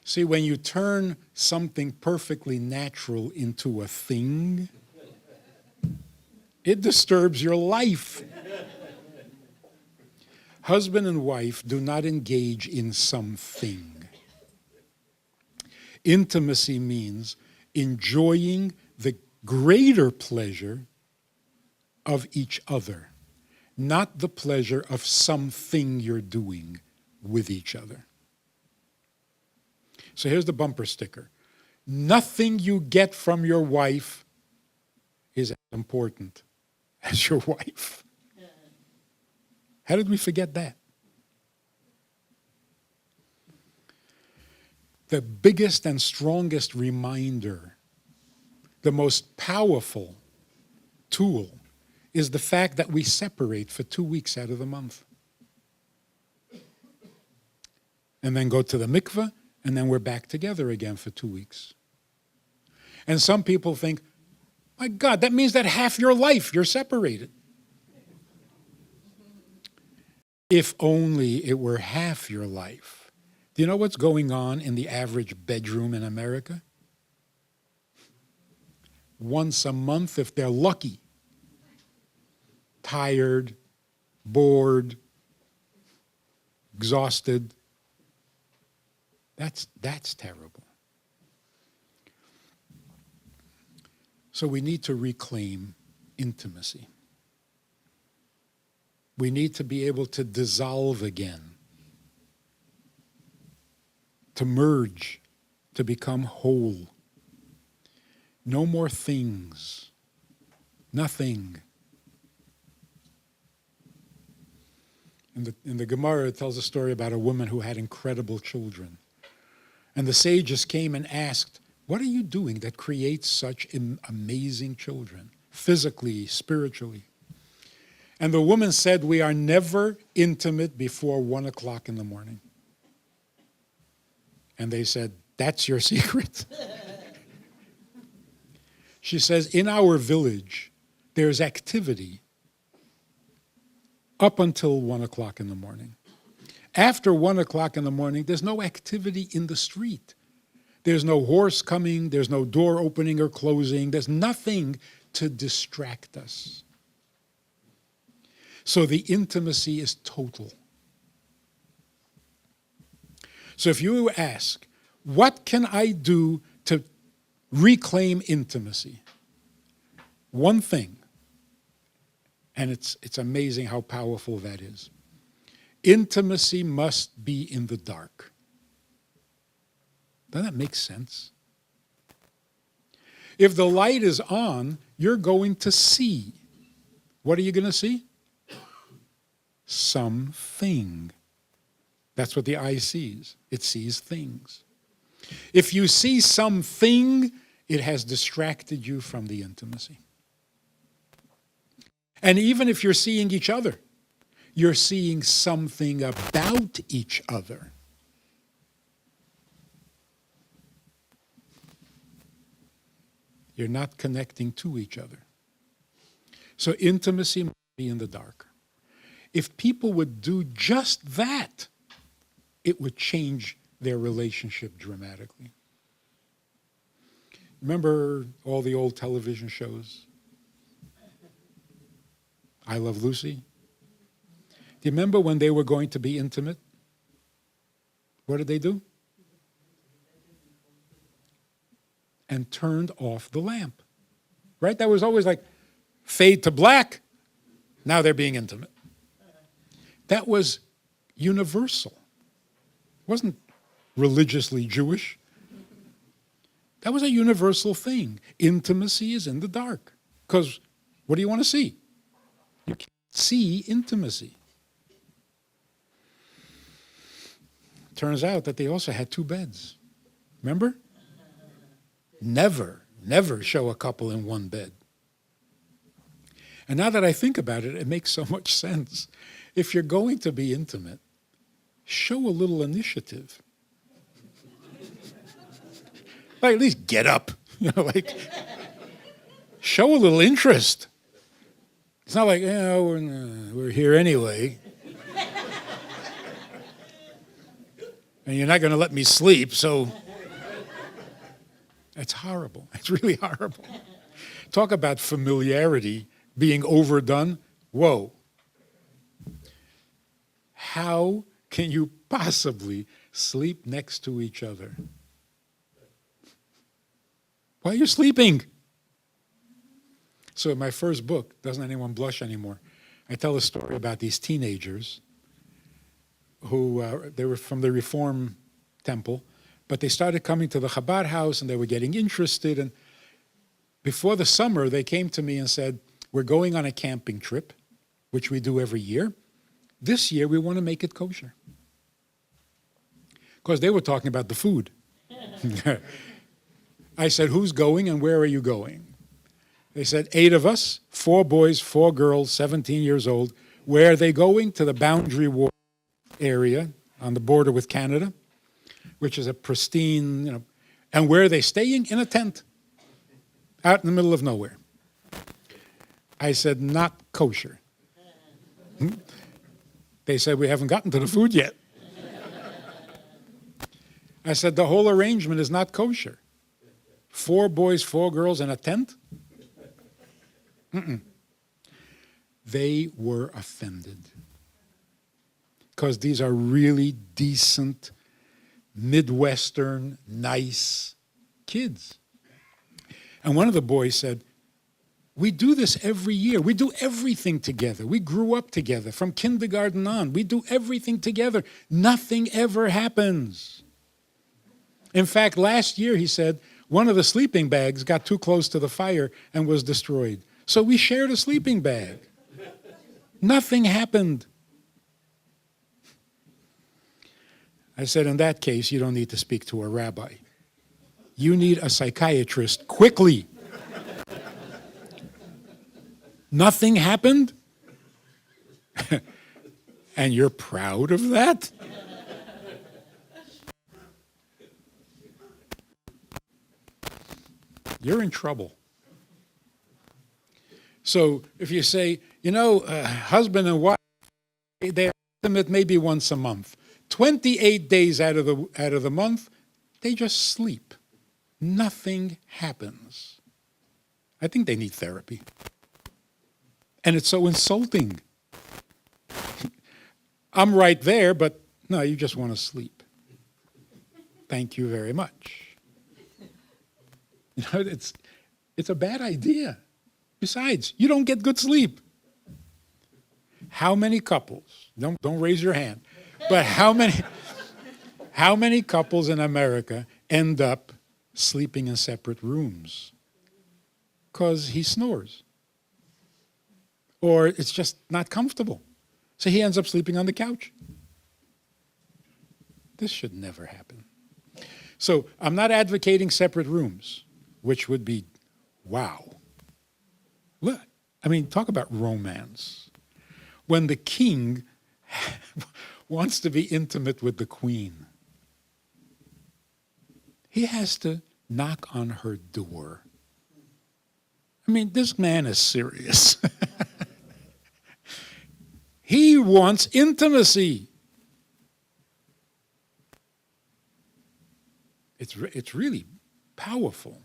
See, when you turn something perfectly natural into a thing, it disturbs your life. Husband and wife do not engage in something. Intimacy means enjoying the greater pleasure of each other, not the pleasure of something you're doing with each other. So here's the bumper sticker. Nothing you get from your wife is as important as your wife. How did we forget that? The biggest and strongest reminder, the most powerful tool, is the fact that we separate for 2 weeks out of the month. And then go to the mikveh, and then we're back together again for 2 weeks. And some people think, my God, that means that half your life you're separated. If only it were half your life. Do you know what's going on in the average bedroom in America? Once a month, if they're lucky. Tired, bored, exhausted. That's terrible. So we need to reclaim intimacy. We need to be able to dissolve again, to merge, to become whole. No more things, nothing. In the Gemara, it tells a story about a woman who had incredible children. And the sages came and asked, what are you doing that creates such amazing children, physically, spiritually? And the woman said, we are never intimate before 1 o'clock in the morning. And they said, that's your secret? She says, in our village, there's activity up until 1 o'clock in the morning. After 1 o'clock in the morning, there's no activity in the street. There's no horse coming, there's no door opening or closing, there's nothing to distract us. So the intimacy is total. So if you ask, what can I do to reclaim intimacy? One thing, and it's amazing how powerful that is. Intimacy must be in the dark. Doesn't that make sense? If the light is on, you're going to see. What are you going to see? Something. That's what the eye sees. It sees things. If you see something, it has distracted you from the intimacy. And even if you're seeing each other, you're seeing something about each other. You're not connecting to each other. So intimacy must be in the dark. If people would do just that, it would change their relationship dramatically. Remember all the old television shows? I Love Lucy? Do you remember when they were going to be intimate? What did they do? And turned off the lamp. Right? That was always like fade to black. Now they're being intimate. That was universal. It wasn't religiously Jewish. That was a universal thing. Intimacy is in the dark. Because what do you want to see? You can't see intimacy. Turns out that they also had 2 beds. Remember? Never show a couple in one bed. And now that I think about it, it makes so much sense. If you're going to be intimate, show a little initiative. Like, at least get up. Like, show a little interest. It's not like, we're here anyway. And you're not going to let me sleep, so it's horrible. It's really horrible. Talk about familiarity being overdone. Whoa. How can you possibly sleep next to each other? Why are you sleeping? So in my first book, Doesn't Anyone Blush Anymore, I tell a story about these teenagers who, they were from the Reform temple, but they started coming to the Chabad house and they were getting interested. And before the summer, they came to me and said, we're going on a camping trip, which we do every year. This year, we want to make it kosher. Because they were talking about the food. I said, who's going and where are you going? They said, 8 of us, 4 boys, 4 girls, 17 years old. Where are they going? To the boundary wall area on the border with Canada, which is a pristine, and where are they staying? In a tent, out in the middle of nowhere. I said, not kosher. They said, we haven't gotten to the food yet. I said, the whole arrangement is not kosher. 4 boys, 4 girls in a tent? They were offended. Because these are really decent, Midwestern, nice kids. And one of the boys said, we do this every year. We do everything together. We grew up together from kindergarten on. We do everything together. Nothing ever happens. In fact, last year, he said, one of the sleeping bags got too close to the fire and was destroyed. So we shared a sleeping bag. Nothing happened. I said, in that case, you don't need to speak to a rabbi. You need a psychiatrist quickly. Nothing happened? And you're proud of that? You're in trouble. So if you say, husband and wife, they're intimate maybe once a month. 28 days out of the month, they just sleep. Nothing happens. I think they need therapy. And it's so insulting. I'm right there, but no, you just want to sleep. Thank you very much. You know, it's a bad idea. Besides, you don't get good sleep. How many couples, don't raise your hand, but how many couples in America end up sleeping in separate rooms? Because he snores. Or it's just not comfortable. So he ends up sleeping on the couch. This should never happen. So I'm not advocating separate rooms, which would be, wow. Look, I mean, talk about romance. When the king wants to be intimate with the queen, he has to knock on her door. I mean, this man is serious. He wants intimacy. It's really powerful.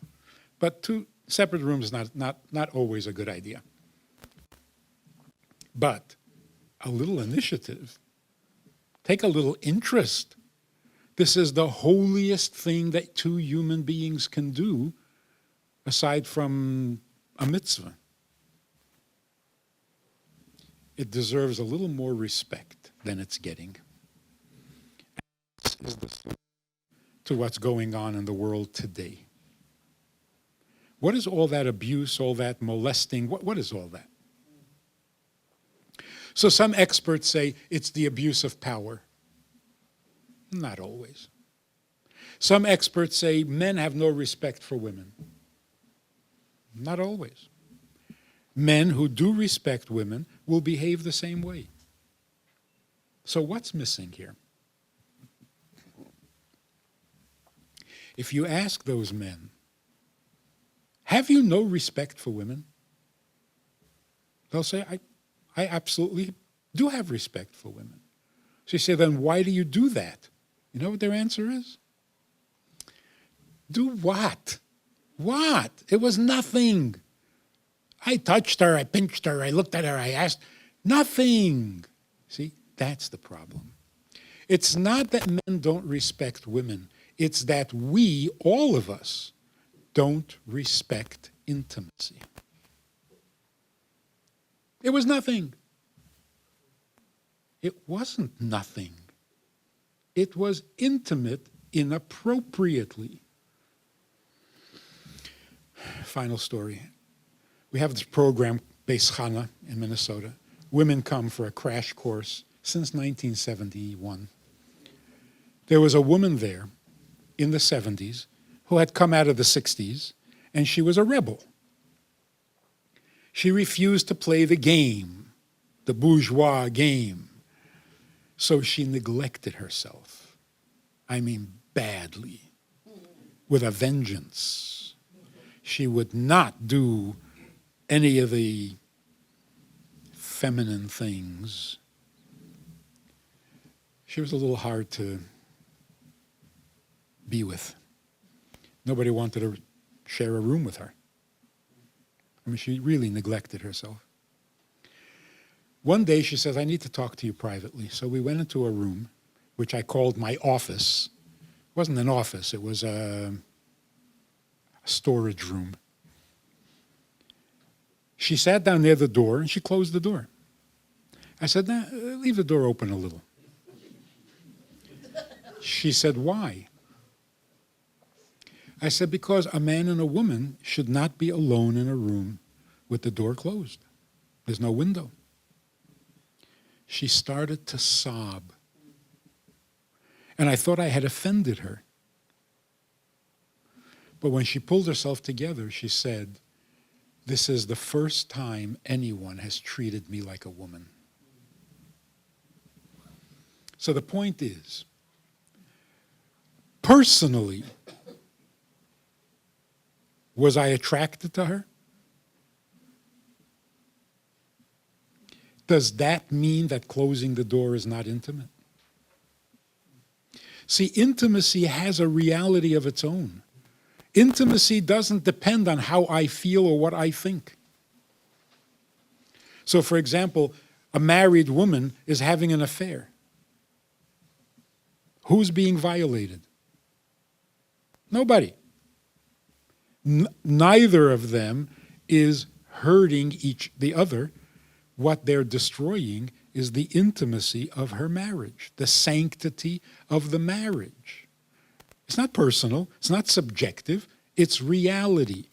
But two separate rooms is not always a good idea. But a little initiative, take a little interest. This is the holiest thing that two human beings can do, aside from a mitzvah. It deserves a little more respect than it's getting. This is the solution to what's going on in the world today. What is all that abuse, all that molesting? What is all that? So some experts say it's the abuse of power. Not always. Some experts say men have no respect for women. Not always. Men who do respect women will behave the same way. So what's missing here? If you ask those men, have you no respect for women? They'll say, I absolutely do have respect for women. So you say, then why do you do that? You know what their answer is? Do what? What? It was nothing. I touched her, I pinched her, I looked at her, I asked. Nothing. See, that's the problem. It's not that men don't respect women. It's that we, all of us, don't respect intimacy. It was nothing. It wasn't nothing. It was intimate inappropriately. Final story. We have this program, Beis Chana in Minnesota. Women come for a crash course since 1971. There was a woman there in the 70s who had come out of the 60s, and she was a rebel. She refused to play the game, the bourgeois game. So she neglected herself. I mean, badly, with a vengeance. She would not do any of the feminine things. She was a little hard to be with. Nobody wanted to share a room with her. I mean, she really neglected herself. One day she says, I need to talk to you privately. So we went into a room, which I called my office. It wasn't an office, it was a storage room. She sat down near the door and she closed the door. I said, nah, leave the door open a little. She said, why? I said, because a man and a woman should not be alone in a room with the door closed. There's no window. She started to sob. And I thought I had offended her. But when she pulled herself together, she said, this is the first time anyone has treated me like a woman. So the point is, personally, was I attracted to her? Does that mean that closing the door is not intimate? See, intimacy has a reality of its own. Intimacy doesn't depend on how I feel or what I think. So, for example, a married woman is having an affair. Who's being violated? Nobody. Neither of them is hurting the other. What they're destroying is the intimacy of her marriage, the sanctity of the marriage. It's not personal, it's not subjective, it's reality.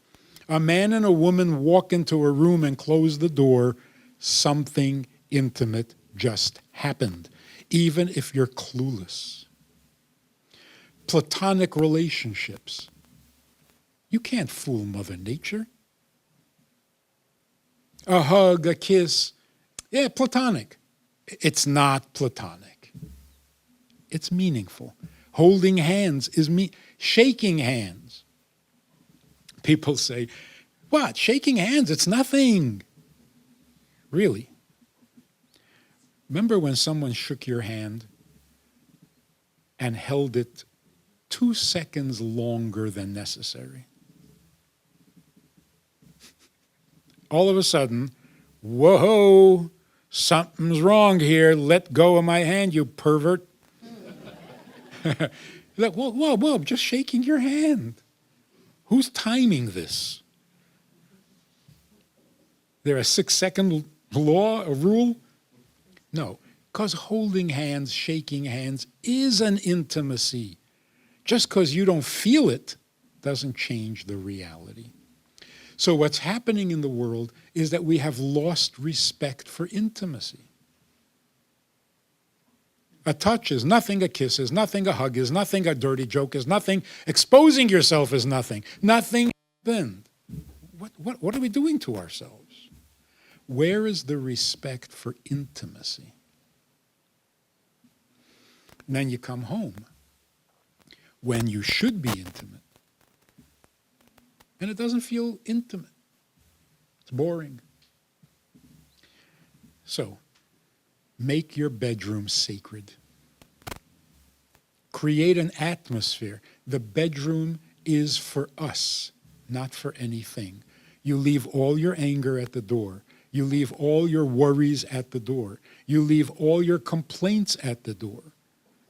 A man and a woman walk into a room and close the door, something intimate just happened, even if you're clueless. Platonic relationships. You can't fool Mother Nature. A hug, a kiss, yeah, platonic. It's not platonic. It's meaningful. Holding hands is shaking hands. People say, what? Shaking hands, it's nothing. Really? Remember when someone shook your hand and held it 2 seconds longer than necessary? All of a sudden, whoa, something's wrong here. Let go of my hand, you pervert. Like, whoa, I'm just shaking your hand. Who's timing this? There a 6-second law, a rule? No, because holding hands, shaking hands is an intimacy. Just because you don't feel it doesn't change the reality. So what's happening in the world is that we have lost respect for intimacy. A touch is nothing, a kiss is nothing, a hug is nothing, a dirty joke is nothing, exposing yourself is nothing. Nothing happened. What are we doing to ourselves? Where is the respect for intimacy? And then you come home when you should be intimate, and it doesn't feel intimate. It's boring. So, make your bedroom sacred. Create an atmosphere. The bedroom is for us, not for anything. You leave all your anger at the door. You leave all your worries at the door. You leave all your complaints at the door.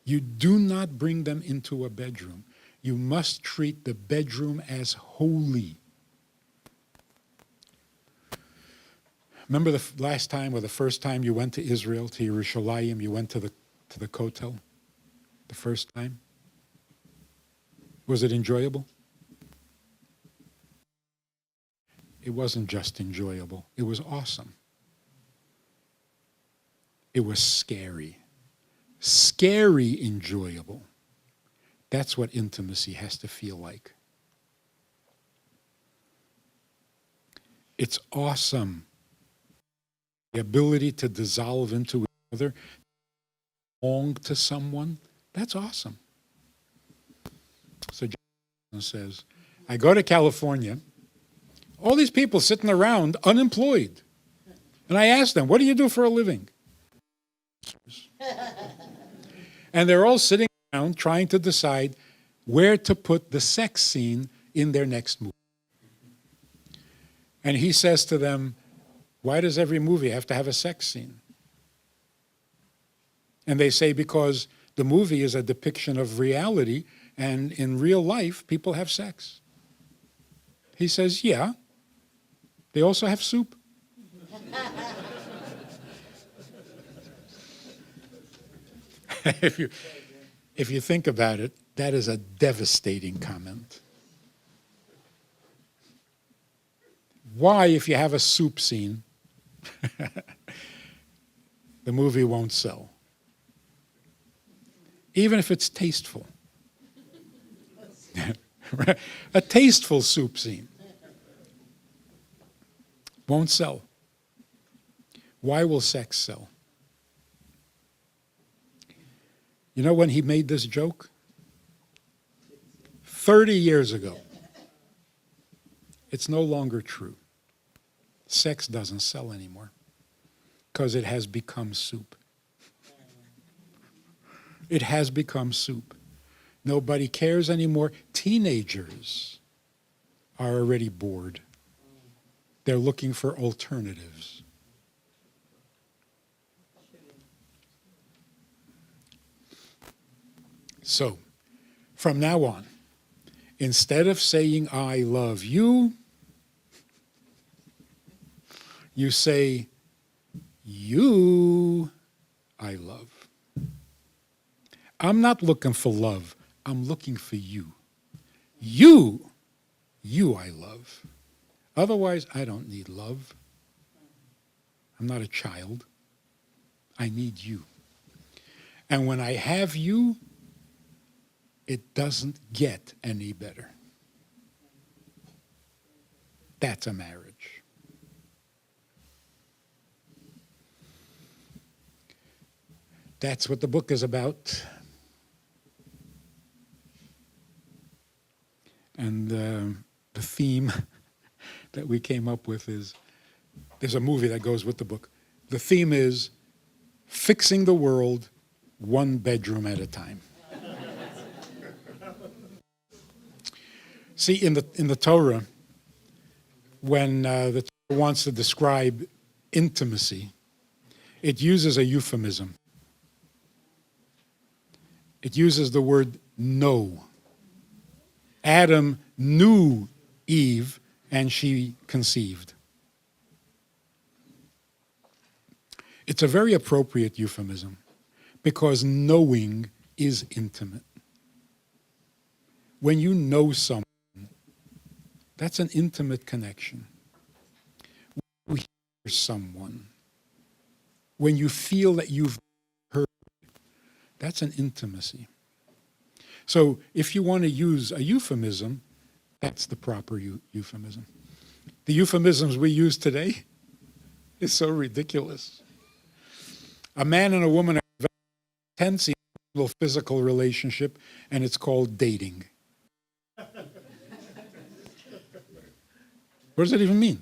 You do not bring them into a bedroom. You must treat the bedroom as holy. Remember the last time or the first time you went to Israel, to Yerushalayim, you went to the Kotel? The first time? Was it enjoyable? It wasn't just enjoyable. It was awesome. It was scary. Scary enjoyable. That's what intimacy has to feel like. It's awesome. The ability to dissolve into each other, belong to someone, that's awesome. So John says, I go to California, all these people sitting around unemployed. And I ask them, what do you do for a living? And they're all sitting around trying to decide where to put the sex scene in their next movie. And he says to them, why does every movie have to have a sex scene? And they say, because the movie is a depiction of reality, and in real life, people have sex. He says, yeah, they also have soup. If you think about it, that is a devastating comment. Why, if you have a soup scene, the movie won't sell? Even if it's tasteful. A tasteful soup scene won't sell. Why will sex sell? You know when he made this joke? 30 years ago. It's no longer true. Sex doesn't sell anymore because it has become soup. It has become soup. Nobody cares anymore. Teenagers are already bored. They're looking for alternatives. So, from now on, Instead of saying, I love you, you say, you I love. I'm not looking for love. I'm looking for you. You I love. Otherwise, I don't need love. I'm not a child. I need you. And when I have you, it doesn't get any better. That's a marriage. That's what the book is about. And the theme that we came up with is, there's a movie that goes with the book. The theme is fixing the world one bedroom at a time. See, in the Torah, when the Torah wants to describe intimacy, it uses a euphemism. It uses the word know. Adam knew Eve, and she conceived. It's a very appropriate euphemism because knowing is intimate. When you know someone, that's an intimate connection. When you hear someone, when you feel that you've heard, that's an intimacy. So if you want to use a euphemism, that's the proper euphemism. The euphemisms we use today is so ridiculous. A man and a woman are intense emotional physical relationship, and it's called dating. What does that even mean?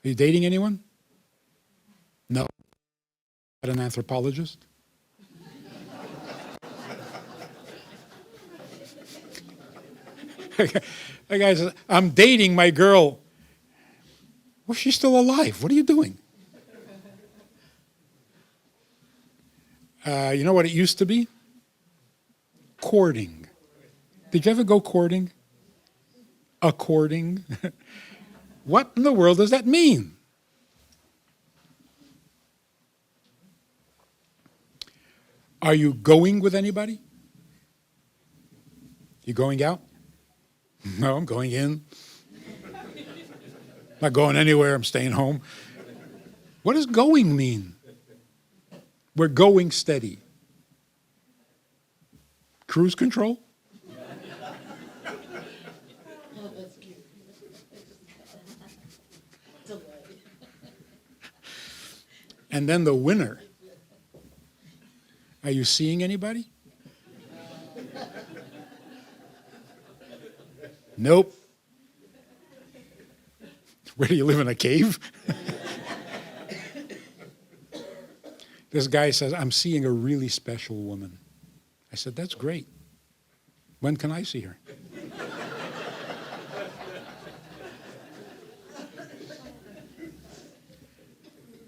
Are you dating anyone? No. An anthropologist? A guy says, I'm dating my girl. Well, she's still alive. What are you doing? You know what it used to be? Courting. Did you ever go courting? A courting? What in the world does that mean? Are you going with anybody? You going out? No, I'm going in. Not going anywhere, I'm staying home. What does going mean? We're going steady. Cruise control? And then the winner. Are you seeing anybody? Nope. Where do you live, in a cave? This guy says, I'm seeing a really special woman. I said, that's great. When can I see her?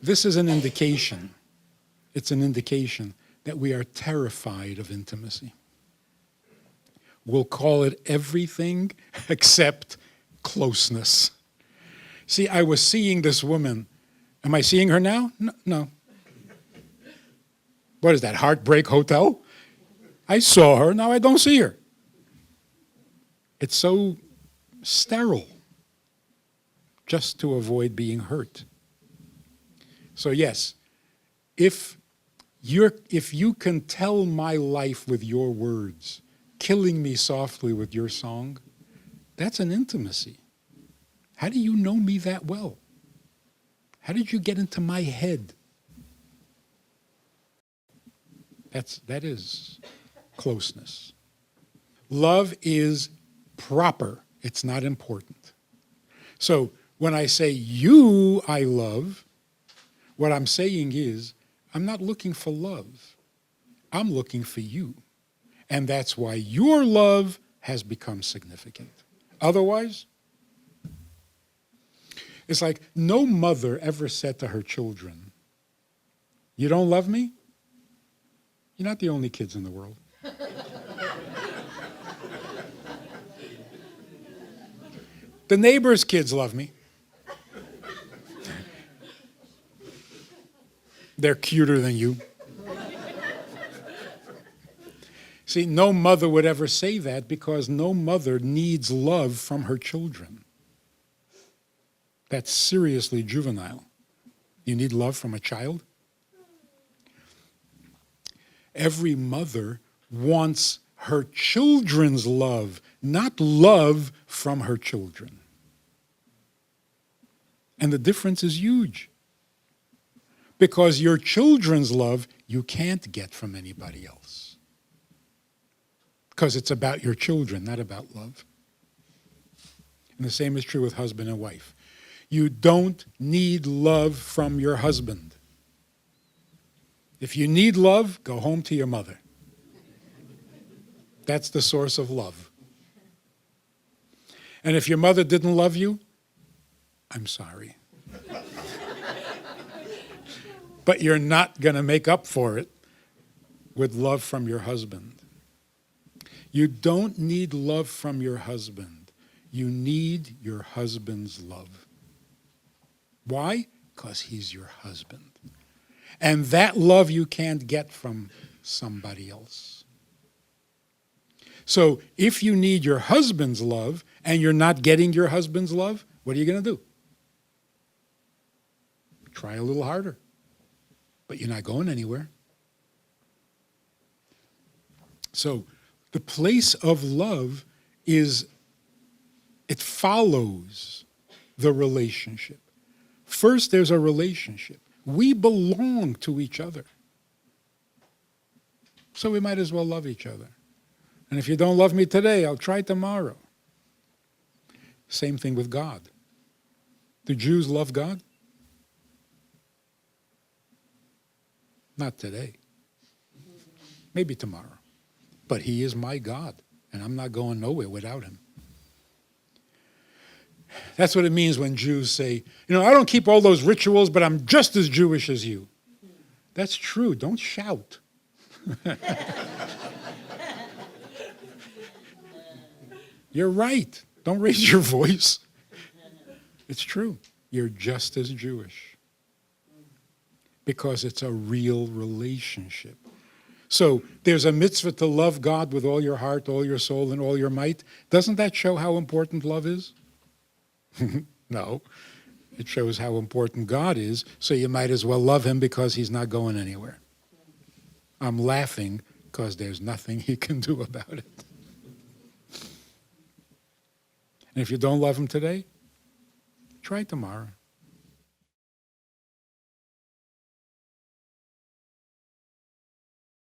This is an indication. It's an indication that we are terrified of intimacy. We'll call it everything except closeness. See, I was seeing this woman. Am I seeing her now? No. What is that, Heartbreak Hotel? I saw her, now I don't see her. It's so sterile, just to avoid being hurt. So yes, if you can tell my life with your words, killing me softly with your song, that's an intimacy. How do you know me that well? How did you get into my head? That is closeness. Love is proper. It's not important. So when I say you I love, what I'm saying is I'm not looking for love. I'm looking for you. And that's why your love has become significant. Otherwise, it's like no mother ever said to her children, you don't love me? You're not the only kids in the world. The neighbor's kids love me. They're cuter than you. See, no mother would ever say that because no mother needs love from her children. That's seriously juvenile. You need love from a child? Every mother wants her children's love, not love from her children. And the difference is huge. Because your children's love you can't get from anybody else. Because it's about your children, not about love. And the same is true with husband and wife. You don't need love from your husband. If you need love, go home to your mother. That's the source of love. And if your mother didn't love you, I'm sorry. But you're not going to make up for it with love from your husband. You don't need love from your husband. You need your husband's love. Why? Because he's your husband. And that love you can't get from somebody else. So if you need your husband's love and you're not getting your husband's love, what are you going to do? Try a little harder. But you're not going anywhere. So the place of love is, it follows the relationship. First, there's a relationship. We belong to each other. So we might as well love each other. And if you don't love me today, I'll try tomorrow. Same thing with God. Do Jews love God? Not today. Maybe tomorrow. But he is my God, and I'm not going nowhere without him. That's what it means when Jews say, I don't keep all those rituals, but I'm just as Jewish as you. That's true. Don't shout. You're right. Don't raise your voice. It's true. You're just as Jewish. Because it's a real relationship. So there's a mitzvah to love God with all your heart, all your soul, and all your might. Doesn't that show how important love is? No. It shows how important God is, so you might as well love him because he's not going anywhere. I'm laughing because there's nothing he can do about it. And if you don't love him today, try tomorrow.